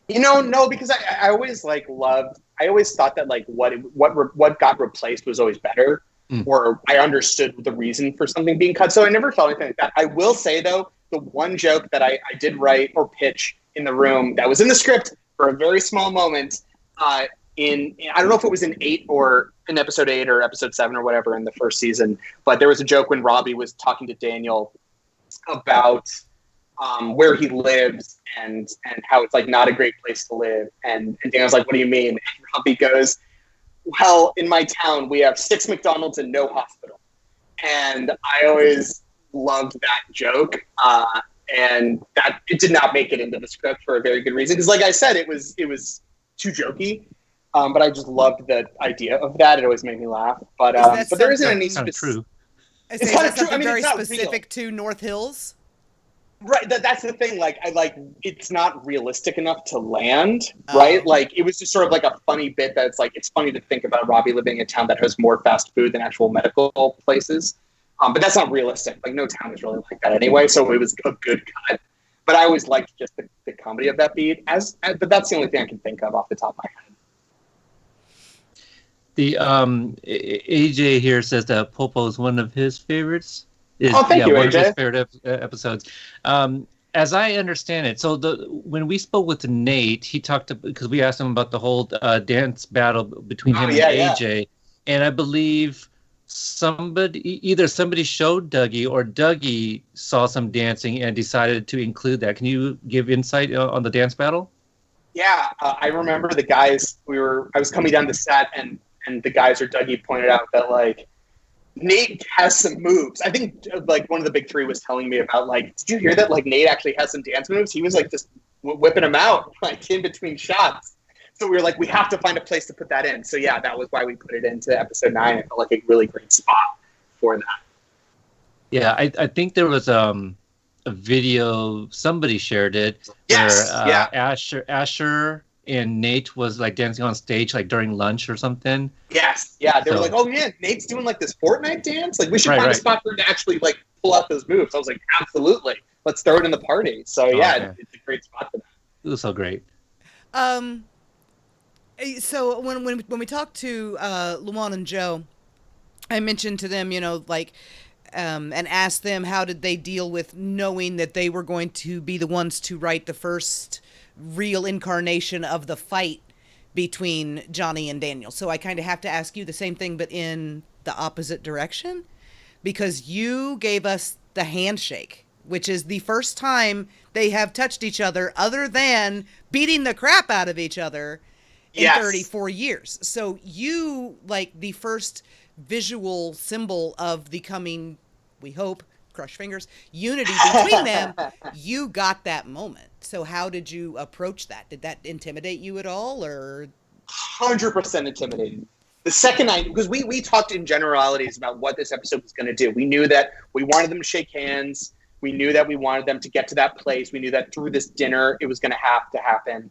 no, because I always I always thought that like what got replaced was always better, or I understood the reason for something being cut. So I never felt anything like that. I will say though, the one joke that I did write or pitch in the room that was in the script for a very small moment, I don't know if it was in 8 or in episode 8 or episode 7 or whatever in the first season, but there was a joke when Robbie was talking to Daniel about where he lives and how it's like not a great place to live. And Daniel's like, what do you mean? And Robbie goes, well, in my town, we have 6 McDonald's and no hospital. And I always loved that joke. And that it did not make it into the script for a very good reason. Because like I said, it was too jokey. But I just loved the idea of that. It always made me laugh. But there isn't any true. It's kind of true. I mean, very it's not specific to North Hills. Right, that's the thing. Like, it's not realistic enough to land. Right, like it was just sort of like a funny bit that's like it's funny to think about Robbie living in a town that has more fast food than actual medical places. But that's not realistic. Like, no town is really like that anyway. So it was a good cut. But I always liked just the comedy of that beat. But that's the only thing I can think of off the top of my head. The AJ here says that Pulpo is one of his favorites. Thank you, one AJ. of his favorite episodes. As I understand it, so when we spoke with Nate, he talked because we asked him about the whole dance battle between him and AJ, and I believe either somebody showed Dougie or Dougie saw some dancing and decided to include that. Can you give insight on the dance battle? Yeah, I remember the guys. I was coming down the set and the guys or Dougie pointed out that like Nate has some moves. I think like one of the big 3 was telling me about like, did you hear that? Like Nate actually has some dance moves. He was like just whipping them out like in between shots. So we were like, we have to find a place to put that in. So yeah, that was why we put it into episode 9. It felt like a really great spot for that. Yeah, I think there was a video, somebody shared it. Yes, where, Asher and Nate was like dancing on stage like during lunch or something. Yes, yeah. They were like, oh man, Nate's doing like this Fortnite dance. Like we should find a spot for him to actually like pull out those moves. I was like, absolutely. Let's throw it in the party. So it's a great spot for that. It was so great. So when we talked to Luan and Joe, I mentioned to them, and asked them how did they deal with knowing that they were going to be the ones to write the first real incarnation of the fight between Johnny and Daniel. So I kind of have to ask you the same thing, but in the opposite direction, because you gave us the handshake, which is the first time they have touched each other other than beating the crap out of each other in 34 years. So you, like the first visual symbol of the coming, we hope, crush fingers, unity between them, you got that moment. So how did you approach that? Did that intimidate you at all, or? 100% intimidating. The second because we talked in generalities about what this episode was going to do. We knew that we wanted them to shake hands. We knew that we wanted them to get to that place. We knew that through this dinner, it was going to have to happen.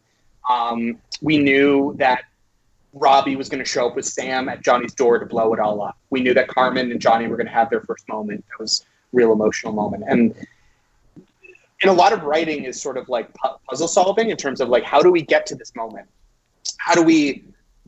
We knew that Robbie was going to show up with Sam at Johnny's door to blow it all up. We knew that Carmen and Johnny were going to have their first moment. That was a real emotional moment. And a lot of writing is sort of like puzzle solving in terms of like, how do we get to this moment? How do we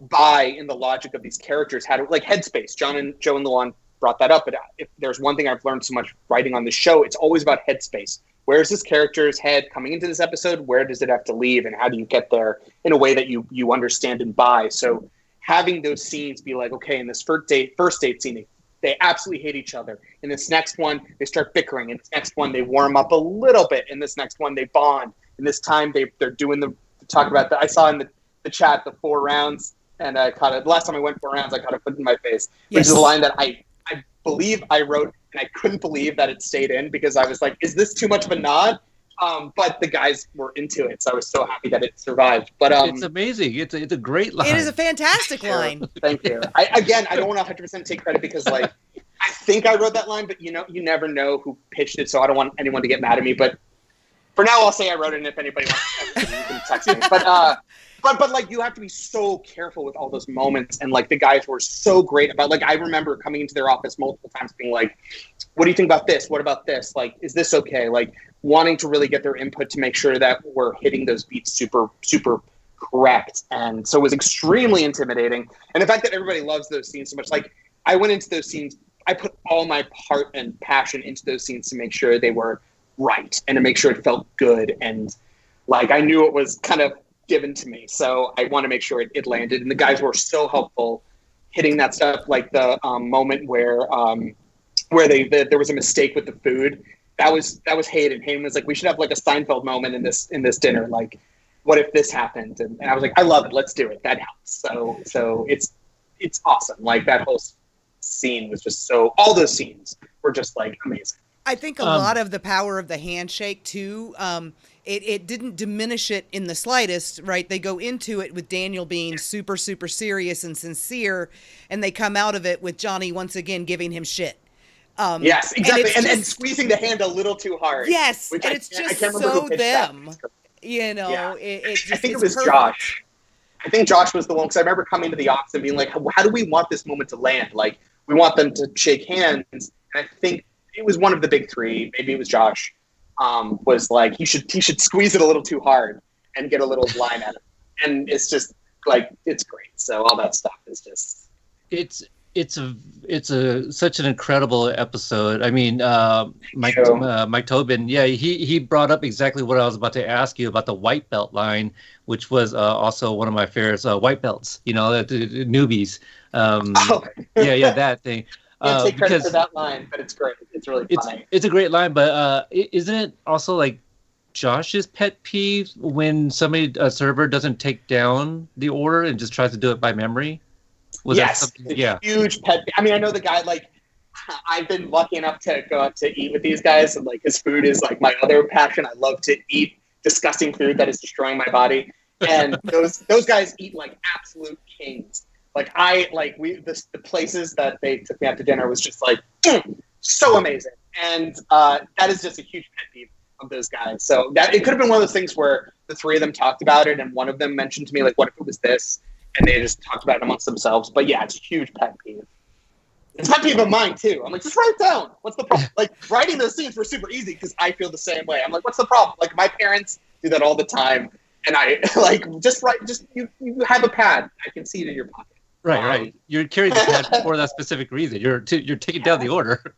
buy in the logic of these characters? How do like headspace? Joe and Luan brought that up. But if there's one thing I've learned so much writing on the show, it's always about headspace. Where is this character's head coming into this episode? Where does it have to leave? And how do you get there in a way that you understand and buy? So having those scenes be like, okay, in this first date scene, they absolutely hate each other. In this next one, they start bickering. In this next one, they warm up a little bit. In this next one, they bond. In this time, they're doing talk about that. I saw in the chat the 4 rounds. and I caught it. The last time I went 4 rounds, I caught a foot in my face, which Yes. is a line that I believe I wrote, and I couldn't believe that it stayed in because I was like, is this too much of a nod? But the guys were into it, so I was so happy that it survived. But it's amazing. It's a great line. It is a fantastic line. Thank you. I don't want to 100% take credit because like I think I wrote that line, but you never know who pitched it, so I don't want anyone to get mad at me. But for now, I'll say I wrote it, and if anybody wants to text me, you can text me. But like you have to be so careful with all those moments, and like the guys were so great about like I remember coming into their office multiple times being like, what do you think about this? What about this? Like, is this okay? Like wanting to really get their input to make sure that we're hitting those beats super, super correct. And so it was extremely intimidating. And the fact that everybody loves those scenes so much, like I went into those scenes, I put all my heart and passion into those scenes to make sure they were right and to make sure it felt good. And like, I knew it was kind of given to me. So I want to make sure it landed. And the guys were so helpful hitting that stuff. Like the moment where there was a mistake with the food. That was Hayden. Hayden was like, we should have like a Seinfeld moment in this dinner. Like, what if this happened? And I was like, I love it. Let's do it. That helps. So it's awesome. Like that whole scene was just all those scenes were just like amazing. I think a lot of the power of the handshake too. It didn't diminish it in the slightest, right? They go into it with Daniel being super, super serious and sincere, and they come out of it with Johnny once again giving him shit. Yes, exactly, and squeezing the hand a little too hard. Yes, and it's just so them. You know, yeah. I think it was perfect. Josh. I think Josh was the one, because I remember coming to the office and being like, how do we want this moment to land? Like, we want them to shake hands. And I think it was one of the big three, maybe it was Josh, was like, he should squeeze it a little too hard and get a little line at it. And it's just, like, it's great. So all that stuff is just... It's such an incredible episode. I mean, Mike Tobin, yeah, he brought up exactly what I was about to ask you about the white belt line, which was also one of my favorites. White belts, the newbies. That thing. Can't take credit for that line, but it's great. It's really funny. It's a great line, but isn't it also like Josh's pet peeve when a server doesn't take down the order and just tries to do it by memory? Huge pet. I mean, I know the guy, like, I've been lucky enough to go out to eat with these guys, and like his food is like my other passion. I love to eat disgusting food that is destroying my body, and those guys eat like absolute kings. Like the places that they took me out to dinner was just like so amazing, and that is just a huge pet peeve of those guys. So that it could have been one of those things where the three of them talked about it, and one of them mentioned to me like, "What if it was this?" And they just talked about it amongst themselves. But yeah, it's a huge pet peeve. It's a pet peeve of mine too. I'm like, just write it down. What's the problem? Like, writing those scenes were super easy because I feel the same way. I'm like, what's the problem? Like, my parents do that all the time. And I like, just write, you have a pad. I can see it in your pocket. Right. You're carrying the pad for that specific reason. You're taking down the order.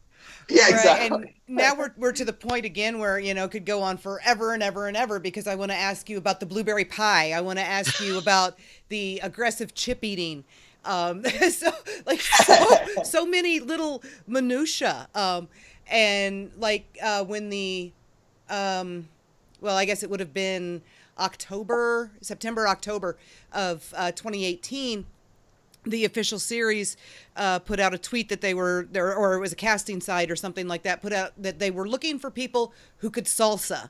Yeah, exactly. Right, and now we're to the point again where, could go on forever and ever and ever, because I want to ask you about the blueberry pie. I want to ask you about the aggressive chip eating. So many little minutia. And like when the, I guess it would have been September, October of 2018, the official series put out a tweet that they were there, or it was a casting site or something like that, put out that they were looking for people who could salsa.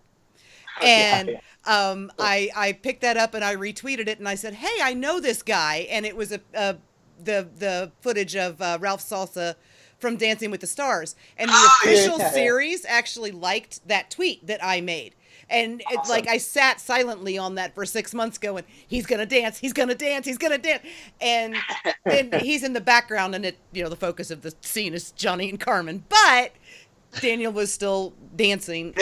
And I picked that up and I retweeted it and I said, hey, I know this guy. And it was the footage of Ralph Salsa from Dancing with the Stars. And the official series actually liked that tweet that I made. And awesome. It's like I sat silently on that for 6 months going, he's going to dance, he's going to dance, he's going to dance. And then he's in the background and the focus of the scene is Johnny and Carmen. But Daniel was still dancing.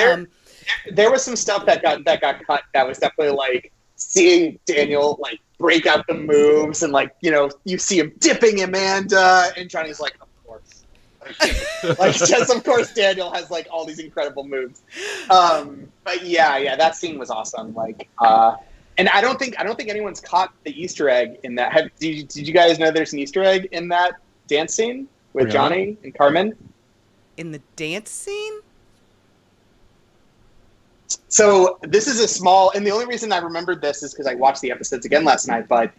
There was some stuff that got cut that was definitely like seeing Daniel like break out the moves and like, you see him dipping Amanda and Johnny's like, of course. Just of course Daniel has like all these incredible moves. But yeah, that scene was awesome. Like and I don't think anyone's caught the Easter egg in that. Did you guys know there's an Easter egg in that dance scene with Johnny and Carmen? In the dance scene? So this is a small, and the only reason I remembered this is because I watched the episodes again last night, but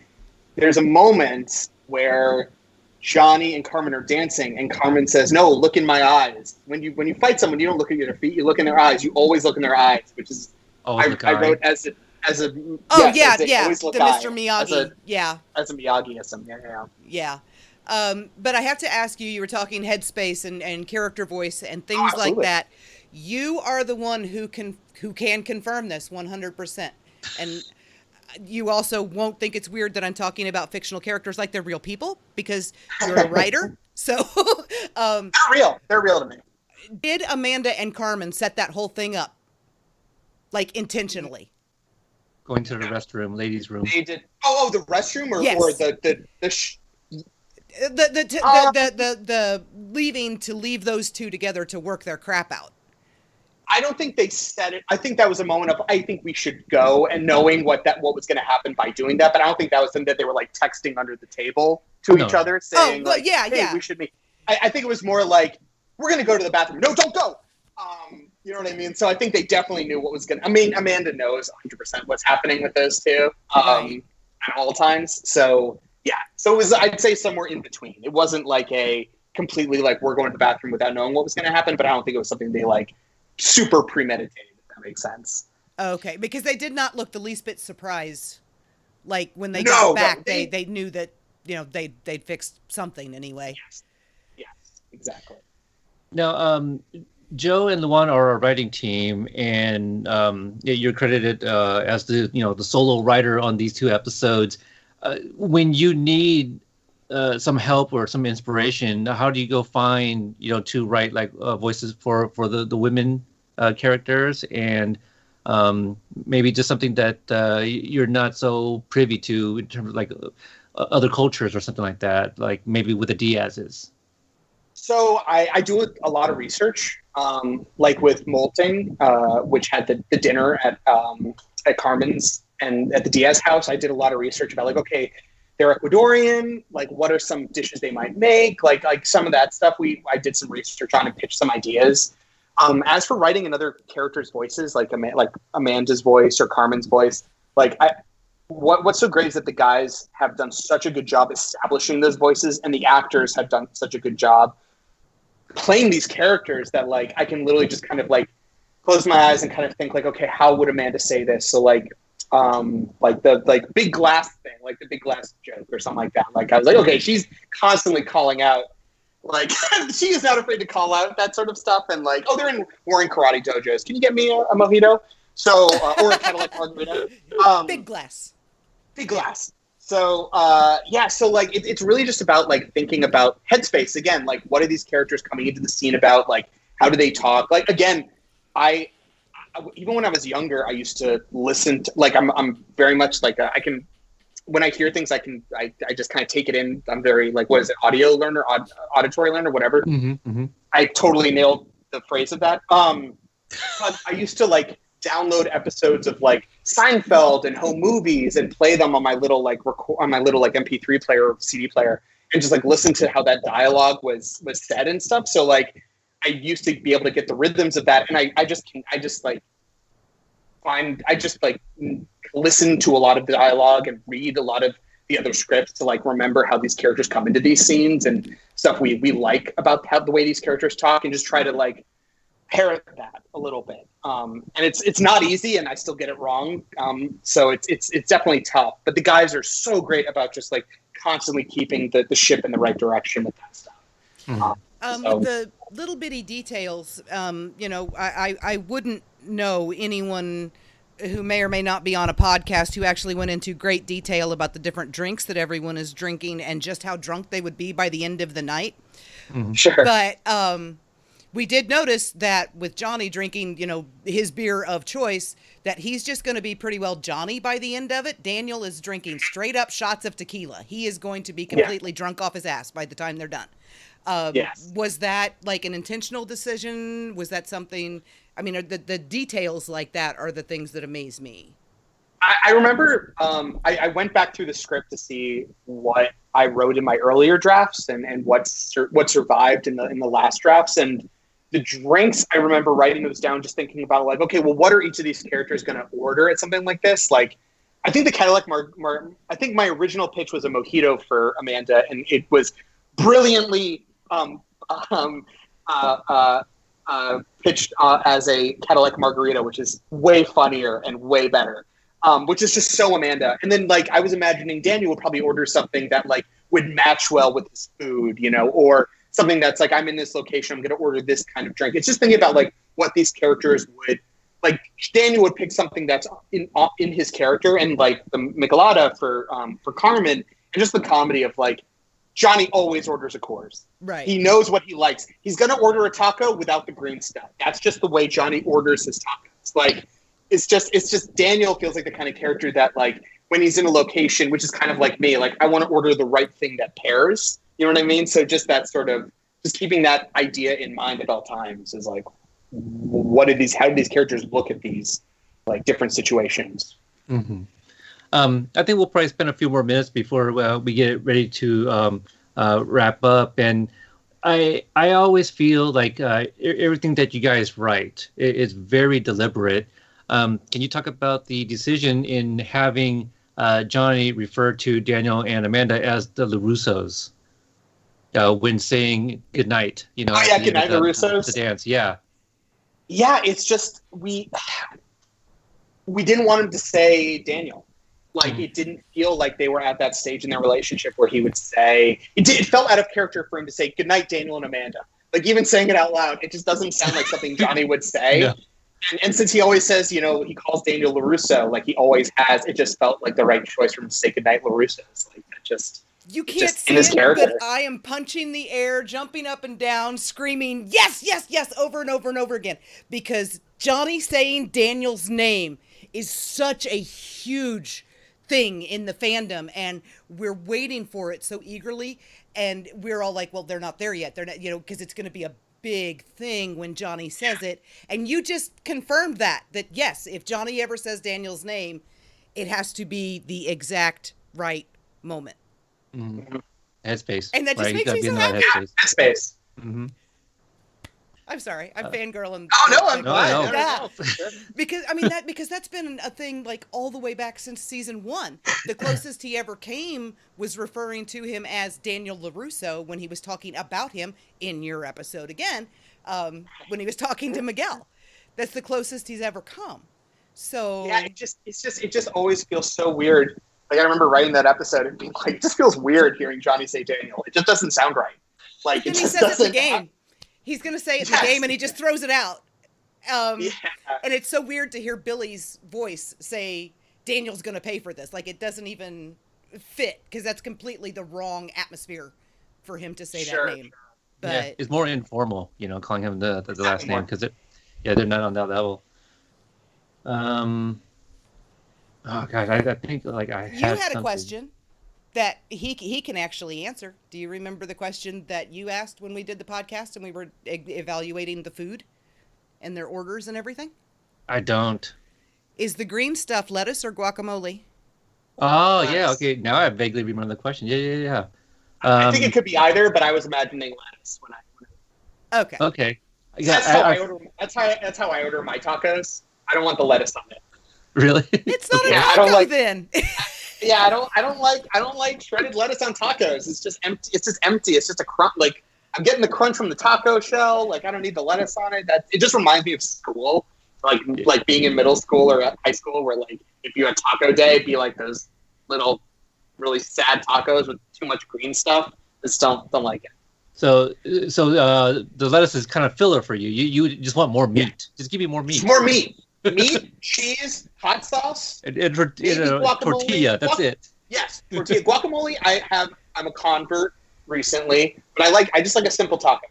there's a moment where Johnny and Carmen are dancing, and Carmen says, "No, look in my eyes." When you fight someone, you don't look at their feet; you look in their eyes. You always look in their eyes, which is I wrote as a the Mr. Miyagi, as a Miyagi-ism, yeah. But I have to ask you. You were talking headspace and character voice and things like that. You are the one who can confirm this 100%, and you also won't think it's weird that I'm talking about fictional characters like they're real people because you're a writer. So they're real to me. Did Amanda and Carmen set that whole thing up, like intentionally? Going to the restroom, ladies' room. They did. Oh, the restroom, or the leave those two together to work their crap out. I don't think they said it. I think that was a moment of, I think we should go, and knowing what was going to happen by doing that. But I don't think that was something that they were like texting under the table to each other saying, hey, we should be. I think it was more like, we're going to go to the bathroom. No, don't go. You know what I mean? So I think they definitely knew what was going to, Amanda knows 100% what's happening with those two at all times. So yeah. So it was, I'd say, somewhere in between. It wasn't like a completely like, we're going to the bathroom without knowing what was going to happen. But I don't think it was something they like super premeditated, if that makes sense. Okay, because they did not look the least bit surprised. Like when they got back, they knew that they'd fixed something anyway. Yes, exactly. Now, Joe and Luan are a writing team, and you're credited as the solo writer on these two episodes. When you need some help or some inspiration, how do you go find to write like voices for the women characters, and maybe just something that you're not so privy to in terms of like other cultures or something like that, like maybe with the Diaz's? So I do a lot of research, like with Molting, which had the dinner at Carmen's and at the Diaz house. I did a lot of research about like, okay, they're Ecuadorian, like what are some dishes they might make, like some of that stuff. I did some research on and pitched some ideas. As for writing in other characters' voices, like Amanda's voice or Carmen's voice, like what's so great is that the guys have done such a good job establishing those voices, and the actors have done such a good job playing these characters that like I can literally just kind of like close my eyes and kind of think like, okay, how would Amanda say this? So like the big glass thing, like the big glass joke or something like that. Like I was like, okay, she's constantly calling out, like she is not afraid to call out that sort of stuff. And like, oh, they're in warring karate dojos. Can you get me a mojito? So or a Cadillac margarita. Big glass. So so like it's really just about like thinking about headspace again. Like what are these characters coming into the scene about? Like how do they talk? Like again, I even when I was younger, I used to listen to, like, I'm very much like, I can, when I hear things, I just kind of take it in. I'm very like, what is it? Audio learner, auditory learner, whatever. Mm-hmm, mm-hmm. I totally nailed the phrase of that. But I used to like download episodes of like Seinfeld and home movies and play them on my little like MP3 player or CD player and just like listen to how that dialogue was said and stuff. So like, I used to be able to get the rhythms of that, and I just listen to a lot of the dialogue and read a lot of the other scripts to like remember how these characters come into these scenes and stuff we like about how the way these characters talk, and just try to like parrot that a little bit. And it's not easy, and I still get it wrong. So it's definitely tough. But the guys are so great about just like constantly keeping the ship in the right direction with that stuff. Mm-hmm. With the little bitty details, I wouldn't know anyone who may or may not be on a podcast who actually went into great detail about the different drinks that everyone is drinking and just how drunk they would be by the end of the night. Mm-hmm. Sure. But we did notice that with Johnny drinking, his beer of choice, that he's just going to be pretty well Johnny by the end of it. Daniel is drinking straight up shots of tequila. He is going to be completely drunk off his ass by the time they're done. Yes. Was that like an intentional decision? Was that something, the details like that are the things that amaze me. I remember I went back through the script to see what I wrote in my earlier drafts and what survived in the last drafts. And the drinks, I remember writing those down, just thinking about like, okay, well, what are each of these characters going to order at something like this? Like, I think the Cadillac I think my original pitch was a mojito for Amanda, and it was brilliantly pitched as a Cadillac margarita, which is way funnier and way better. Which is just so Amanda. And then like I was imagining Daniel would probably order something that like would match well with his food, you know, or something that's like, I'm in this location, I'm going to order this kind of drink. It's just thinking about like what these characters would like. Daniel would pick something that's in his character, and like the Michelada for Carmen, and just the comedy of like Johnny always orders a Coors. Right. He knows what he likes. He's going to order a taco without the green stuff. That's just the way Johnny orders his tacos. Like, it's just Daniel feels like the kind of character that like when he's in a location, which is kind of like me, like I want to order the right thing that pairs. You know what I mean? So just that sort of just keeping that idea in mind at all times is like, how do these characters look at these like different situations? Mm-hmm. I think we'll probably spend a few more minutes before we get ready to wrap up. And I always feel like everything that you guys write is very deliberate. Can you talk about the decision in having Johnny refer to Daniel and Amanda as the LaRussos when saying goodnight? You know, oh yeah, goodnight LaRussos. The dance, yeah. Yeah, it's just we didn't want him to say Daniel. Like it didn't feel like they were at that stage in their relationship where he would say it felt out of character for him to say goodnight Daniel and Amanda. Like even saying it out loud, it just doesn't sound like something Johnny would say. No. And since he always says, you know, he calls Daniel LaRusso, like he always has, it just felt like the right choice for him to say goodnight LaRussos. Like that just you can't see it, but I am punching the air, jumping up and down, screaming, yes, yes, yes, over and over and over again. Because Johnny saying Daniel's name is such a huge thing in the fandom, and we're waiting for it so eagerly. And we're all like, well, they're not there yet. They're not, you know, because it's going to be a big thing when Johnny says it. And you just confirmed that yes, if Johnny ever says Daniel's name, it has to be the exact right moment. Mm-hmm. Headspace. And that just makes me so happy. Headspace. Mm-hmm. I'm sorry, I'm fangirling. Oh no, I'm glad. Yeah. Because that's been a thing like all the way back since season 1. The closest he ever came was referring to him as Daniel LaRusso when he was talking about him in your episode again, when he was talking to Miguel. That's the closest he's ever come. So yeah, it just always feels so weird. Like I remember writing that episode and being like, it just feels weird hearing Johnny say Daniel. It just doesn't sound right. Like it just says doesn't. It's a game. He's going to say it's a game, and he just throws it out. And it's so weird to hear Billy's voice say, Daniel's going to pay for this. Like, it doesn't even fit, because that's completely the wrong atmosphere for him to say that name. But yeah, it's more informal, you know, calling him the last name, because they're not on that level. Oh, gosh, I think, like, you had a question that he can actually answer. Do you remember the question that you asked when we did the podcast and we were evaluating the food and their orders and everything? I don't. Is the green stuff lettuce or guacamole? Oh, yeah. Okay. Now I vaguely remember the question. Yeah. I think it could be either, but I was imagining lettuce when I. Okay. Yeah, that's how I order my tacos. I don't want the lettuce on it. Really? It's not a taco then. Yeah, I don't like shredded lettuce on tacos. It's just empty. It's just a crunch. Like I'm getting the crunch from the taco shell. Like I don't need the lettuce on it. It just reminds me of school, like being in middle school or high school, where like if you had taco day, it'd be like those little really sad tacos with too much green stuff. I just don't like it. So the lettuce is kind of filler for you. You just want more meat. Yeah. Just give me more meat. Just more meat. Meat, cheese, hot sauce, and tortilla. That's it. Yes, tortilla. Guacamole. I'm a convert recently, but I just like a simple taco.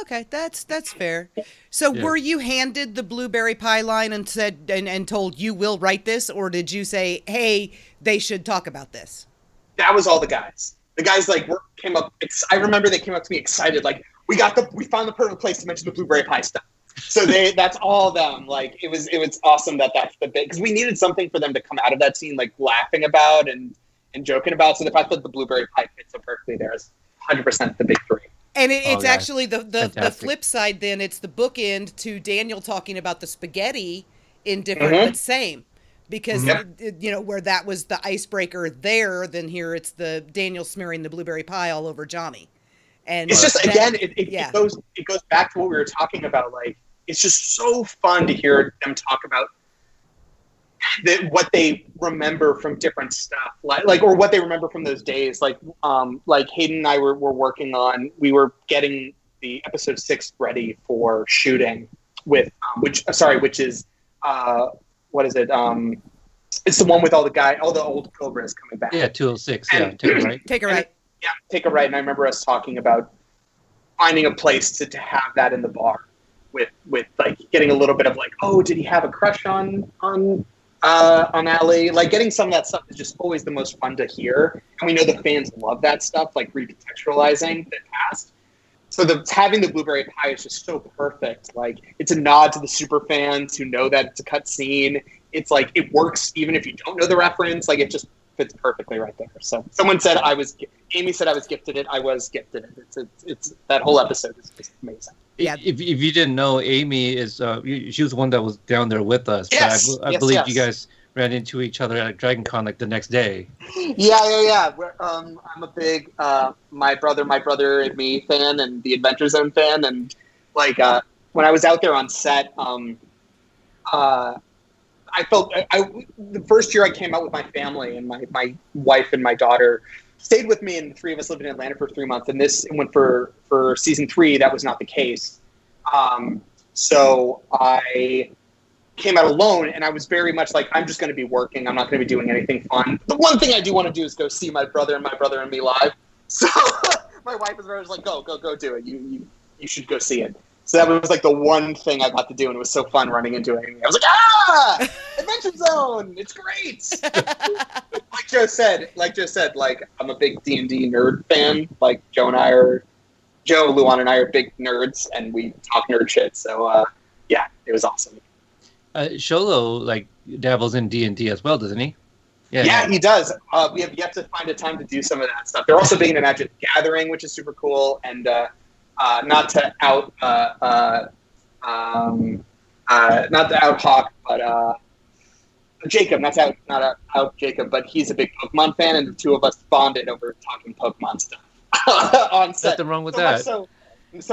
Okay, that's fair. So were you handed the blueberry pie line and said and told you will write this, or did you say, hey, they should talk about this? That was all the guys. The guys came up. I remember they came up to me excited, like we found the perfect place to mention the blueberry pie stuff. So that's all them. Like it was awesome that's the bit, because we needed something for them to come out of that scene like laughing about and joking about. So the fact that the blueberry pie fits so perfectly there is 100% the big three. And it's actually the flip side. Then it's the bookend to Daniel talking about the spaghetti in different but same. because where that was the icebreaker there, then here it's the Daniel smearing the blueberry pie all over Johnny. And it's just it goes back to what we were talking about. Like, it's just so fun to hear them talk about what they remember from different stuff, like or what they remember from those days. Like Hayden and I were working on, we were getting the episode 6 ready for shooting with which is what is it? It's the one with all the old Cobras coming back. Yeah, 206. Yeah, take a right. Take a right. Yeah, take a right. And I remember us talking about finding a place to have that in the bar, with like getting a little bit of like, oh, did he have a crush on Allie? Like, getting some of that stuff is just always the most fun to hear, and we know the fans love that stuff, like recontextualizing the past. So having the blueberry pie is just so perfect. Like, it's a nod to the super fans who know that it's a cut scene. It's like, it works even if you don't know the reference. Like, it just fits perfectly right there. So someone said Amy said I was gifted it. I was gifted it. It's that whole episode is just amazing. Yeah. If you didn't know, Amy is she was the one that was down there with us. Yes. But I believe you guys ran into each other at Dragon Con like the next day. Yeah. I'm a big my brother and me fan, and the Adventure Zone fan, and like when I was out there on set, I felt the first year I came out with my family, and my wife and my daughter stayed with me, and the three of us lived in Atlanta for 3 months. And this went for season 3. That was not the case. So I came out alone, and I was very much like, I'm just going to be working. I'm not going to be doing anything fun. The one thing I do want to do is go see my brother and me live. So my wife was very much like, go do it. You should go see it. So that was like the one thing I got to do, and it was so fun running into it. I was like, Adventure Zone! It's great! Like Joe said, like, I'm a big D&D nerd fan. Like, Joe, Luan, and I are big nerds, and we talk nerd shit. So, yeah, it was awesome. Sholo, like, dabbles in D&D as well, doesn't he? Yeah, he does. We have yet to find a time to do some of that stuff. They're also big into Magic the Gathering, which is super cool, and not to out Hawk, but Jacob. Not out Jacob, but he's a big Pokemon fan, and the two of us bonded over talking Pokemon stuff on set. Nothing wrong with that. So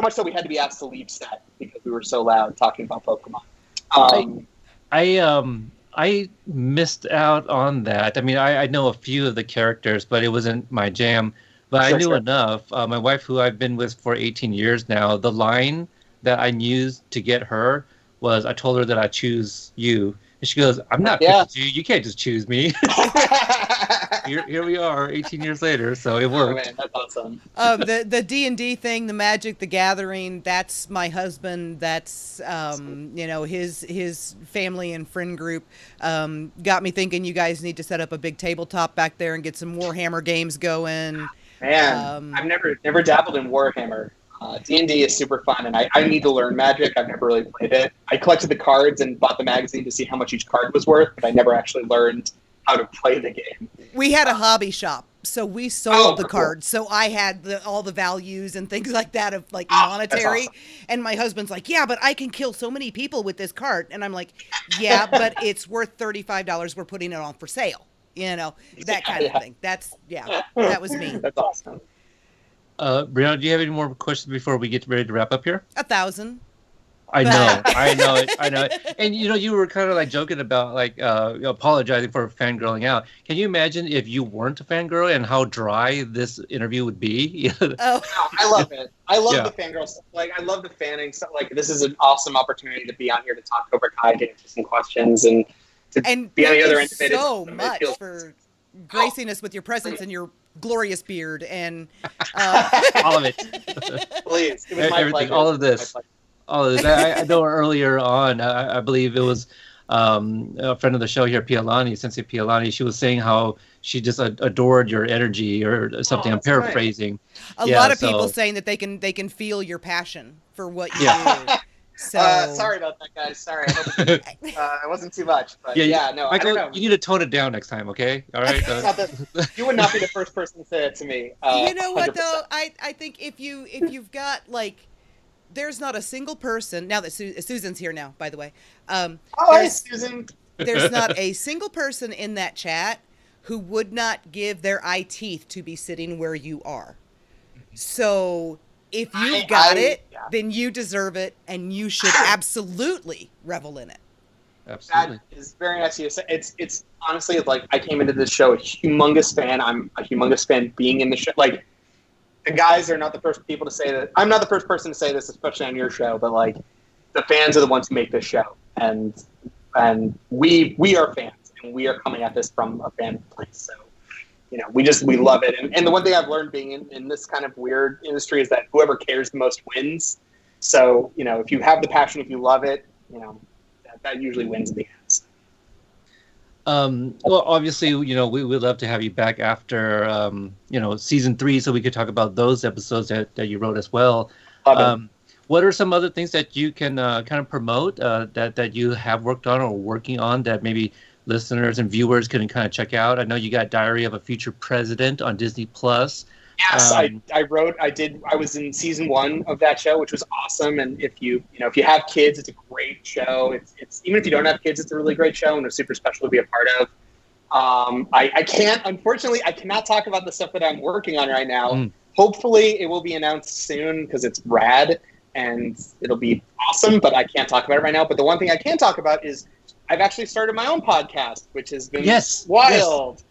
much so we had to be asked to leave set because we were so loud talking about Pokemon. I missed out on that. I mean, I know a few of the characters, but it wasn't my jam. But I knew enough. My wife, who I've been with for 18 years now, the line that I used to get her was, I told her that I choose you. And she goes, I'm not picking you. You can't just choose me. Here we are 18 years later, so it worked. Oh, man, that's awesome. The D&D thing, the Magic the Gathering, that's my husband. That's his family and friend group got me thinking you guys need to set up a big tabletop back there and get some Warhammer games going. Man, I've never dabbled in Warhammer. D&D is super fun, and I need to learn Magic. I've never really played it. I collected the cards and bought the magazine to see how much each card was worth, but I never actually learned how to play the game. We had a hobby shop, so we sold the cards. So I had all the values and things like that of like monetary. Awesome. And my husband's like, yeah, but I can kill so many people with this card. And I'm like, yeah, but it's worth $35. We're putting it on for sale. That kind of thing. That was me. That's awesome. Brianna, do you have any more questions before we get ready to wrap up here? 1,000. I know it. And you were kind of like joking about like apologizing for fangirling out. Can you imagine if you weren't a fangirl and how dry this interview would be? No, I love it. I love the fangirl stuff. Like, I love the fanning stuff. Like, this is an awesome opportunity to be on here to talk Cobra Kai, to answer some questions, and be on the other end of it. So much for gracing us with your presence and your glorious beard and all of it. Please, it was my pleasure. All of this. I know earlier on, I believe it was a friend of the show here, Sensei Pialani. She was saying how she just adored your energy or something. I'm paraphrasing. Right. A lot of people saying that they can feel your passion for what you do. So sorry about that, guys. Sorry, it wasn't too much. But no, Michael, I don't know. You need to tone it down next time, okay? All right. You would not be the first person to say it to me. You know what 100%. though? I think if you've got like, there's not a single person now that Susan's here now. By the way, hi Susan. there's not a single person in that chat who would not give their eye teeth to be sitting where you are. So if you've got it, then you deserve it, and you should absolutely revel in it. Absolutely. That is very nice of you to say. It's honestly, like, I came into this show a humongous fan. I'm a humongous fan being in the show. Like, the guys are not the first people to say that. I'm not the first person to say this, especially on your show, but, like, the fans are the ones who make this show. And we are fans, and we are coming at this from a fan place. So, you know, we love it. And the one thing I've learned being in this kind of weird industry is that whoever cares the most wins. So, you know, if you have the passion, if you love it, you know, that usually wins in the end. Well, obviously, you know, we would love to have you back after, you know, season 3, so we could talk about those episodes that you wrote as well. What are some other things that you can kind of promote that you have worked on or working on that maybe listeners and viewers can kind of check out? I know you got Diary of a Future President on Disney Plus. Yes, I was in season 1 of that show, which was awesome. And if you have kids, it's a great show. It's even if you don't have kids, it's a really great show and it's super special to be a part of. Unfortunately, I cannot talk about the stuff that I'm working on right now. Hopefully it will be announced soon because it's rad and it'll be awesome, but I can't talk about it right now. But the one thing I can talk about is I've actually started my own podcast, which has been wild. Yes.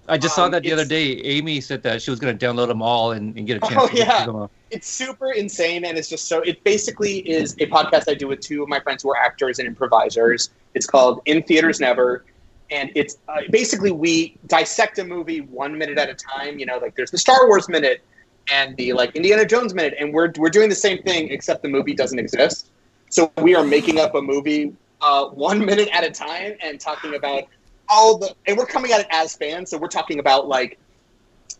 I just saw that the other day. Amy said that she was going to download them all and get a chance to get them all. It's super insane, and it's just so... It basically is a podcast I do with 2 of my friends who are actors and improvisers. It's called In Theaters Never, and it's basically we dissect a movie 1 minute at a time. You know, like there's the Star Wars minute and the like Indiana Jones minute, and we're doing the same thing except the movie doesn't exist. So we are making up a movie 1 minute at a time and talking about and we're coming at it as fans, so we're talking about like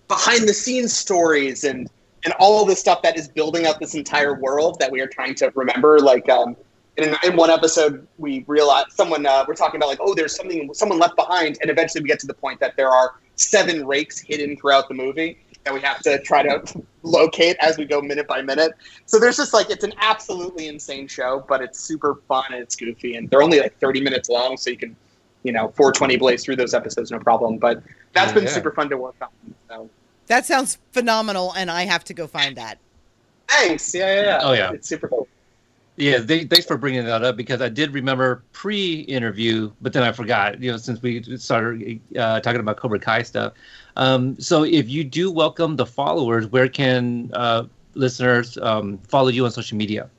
behind the scenes stories and all this stuff that is building up this entire world that we are trying to remember. Like in one episode, we realized we're talking about like, there's someone left behind, and eventually we get to the point that there are 7 rakes hidden throughout the movie that we have to try to locate as we go minute by minute. So there's just like, it's an absolutely insane show, but it's super fun and it's goofy, and they're only like 30 minutes long, so you can 420 blaze through those episodes, no problem. But that's been super fun to work on. So. That sounds phenomenal, and I have to go find that. Thanks. Yeah. Oh, yeah. It's super cool. Yeah, thanks for bringing that up, because I did remember pre-interview, but then I forgot, since we started talking about Cobra Kai stuff. So if you do welcome the followers, where can listeners follow you on social media?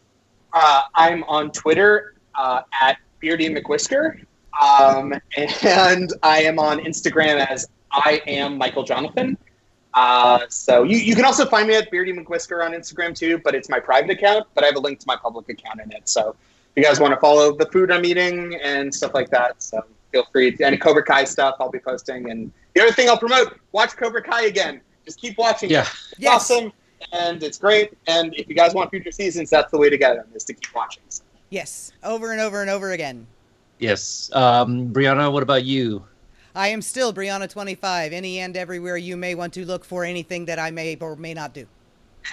I'm on Twitter at Beardy McWhisker. And I am on Instagram as I am Michael Jonathan. So you can also find me at Beardy McWhisker on Instagram too, but it's my private account, but I have a link to my public account in it. So if you guys want to follow the food I'm eating and stuff like that, so feel free to. Any Cobra Kai stuff I'll be posting. And the other thing I'll promote, watch Cobra Kai again. Just keep watching it. It's awesome and it's great. And if you guys want future seasons, that's the way to get them, is to keep watching. So. Yes, over and over and over again. Yes. Brianna, what about you? I am still Brianna25, any and everywhere you may want to look for anything that I may or may not do.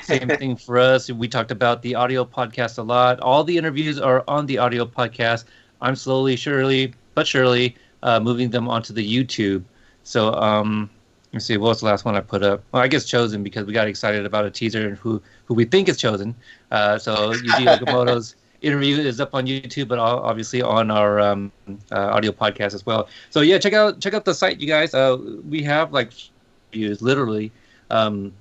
Same thing for us. We talked about the audio podcast a lot. All the interviews are on the audio podcast. I'm slowly, surely moving them onto the YouTube. So let's see, what was the last one I put up? Well, I guess Chosen, because we got excited about a teaser and who we think is Chosen. So Yuji Okamoto's interview is up on YouTube, but obviously on our audio podcast as well. So yeah, check out the site, you guys. We have like views literally on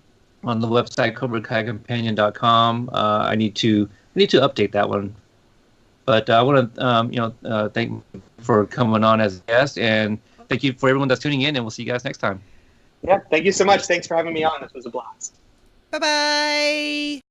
the website CobraKaiCompanion.com. I need to update that one, but I want to thank you for coming on as a guest, and thank you for everyone that's tuning in, and we'll see you guys next time. Yeah, thank you so much. Thanks for having me on. This was a blast. Bye-bye.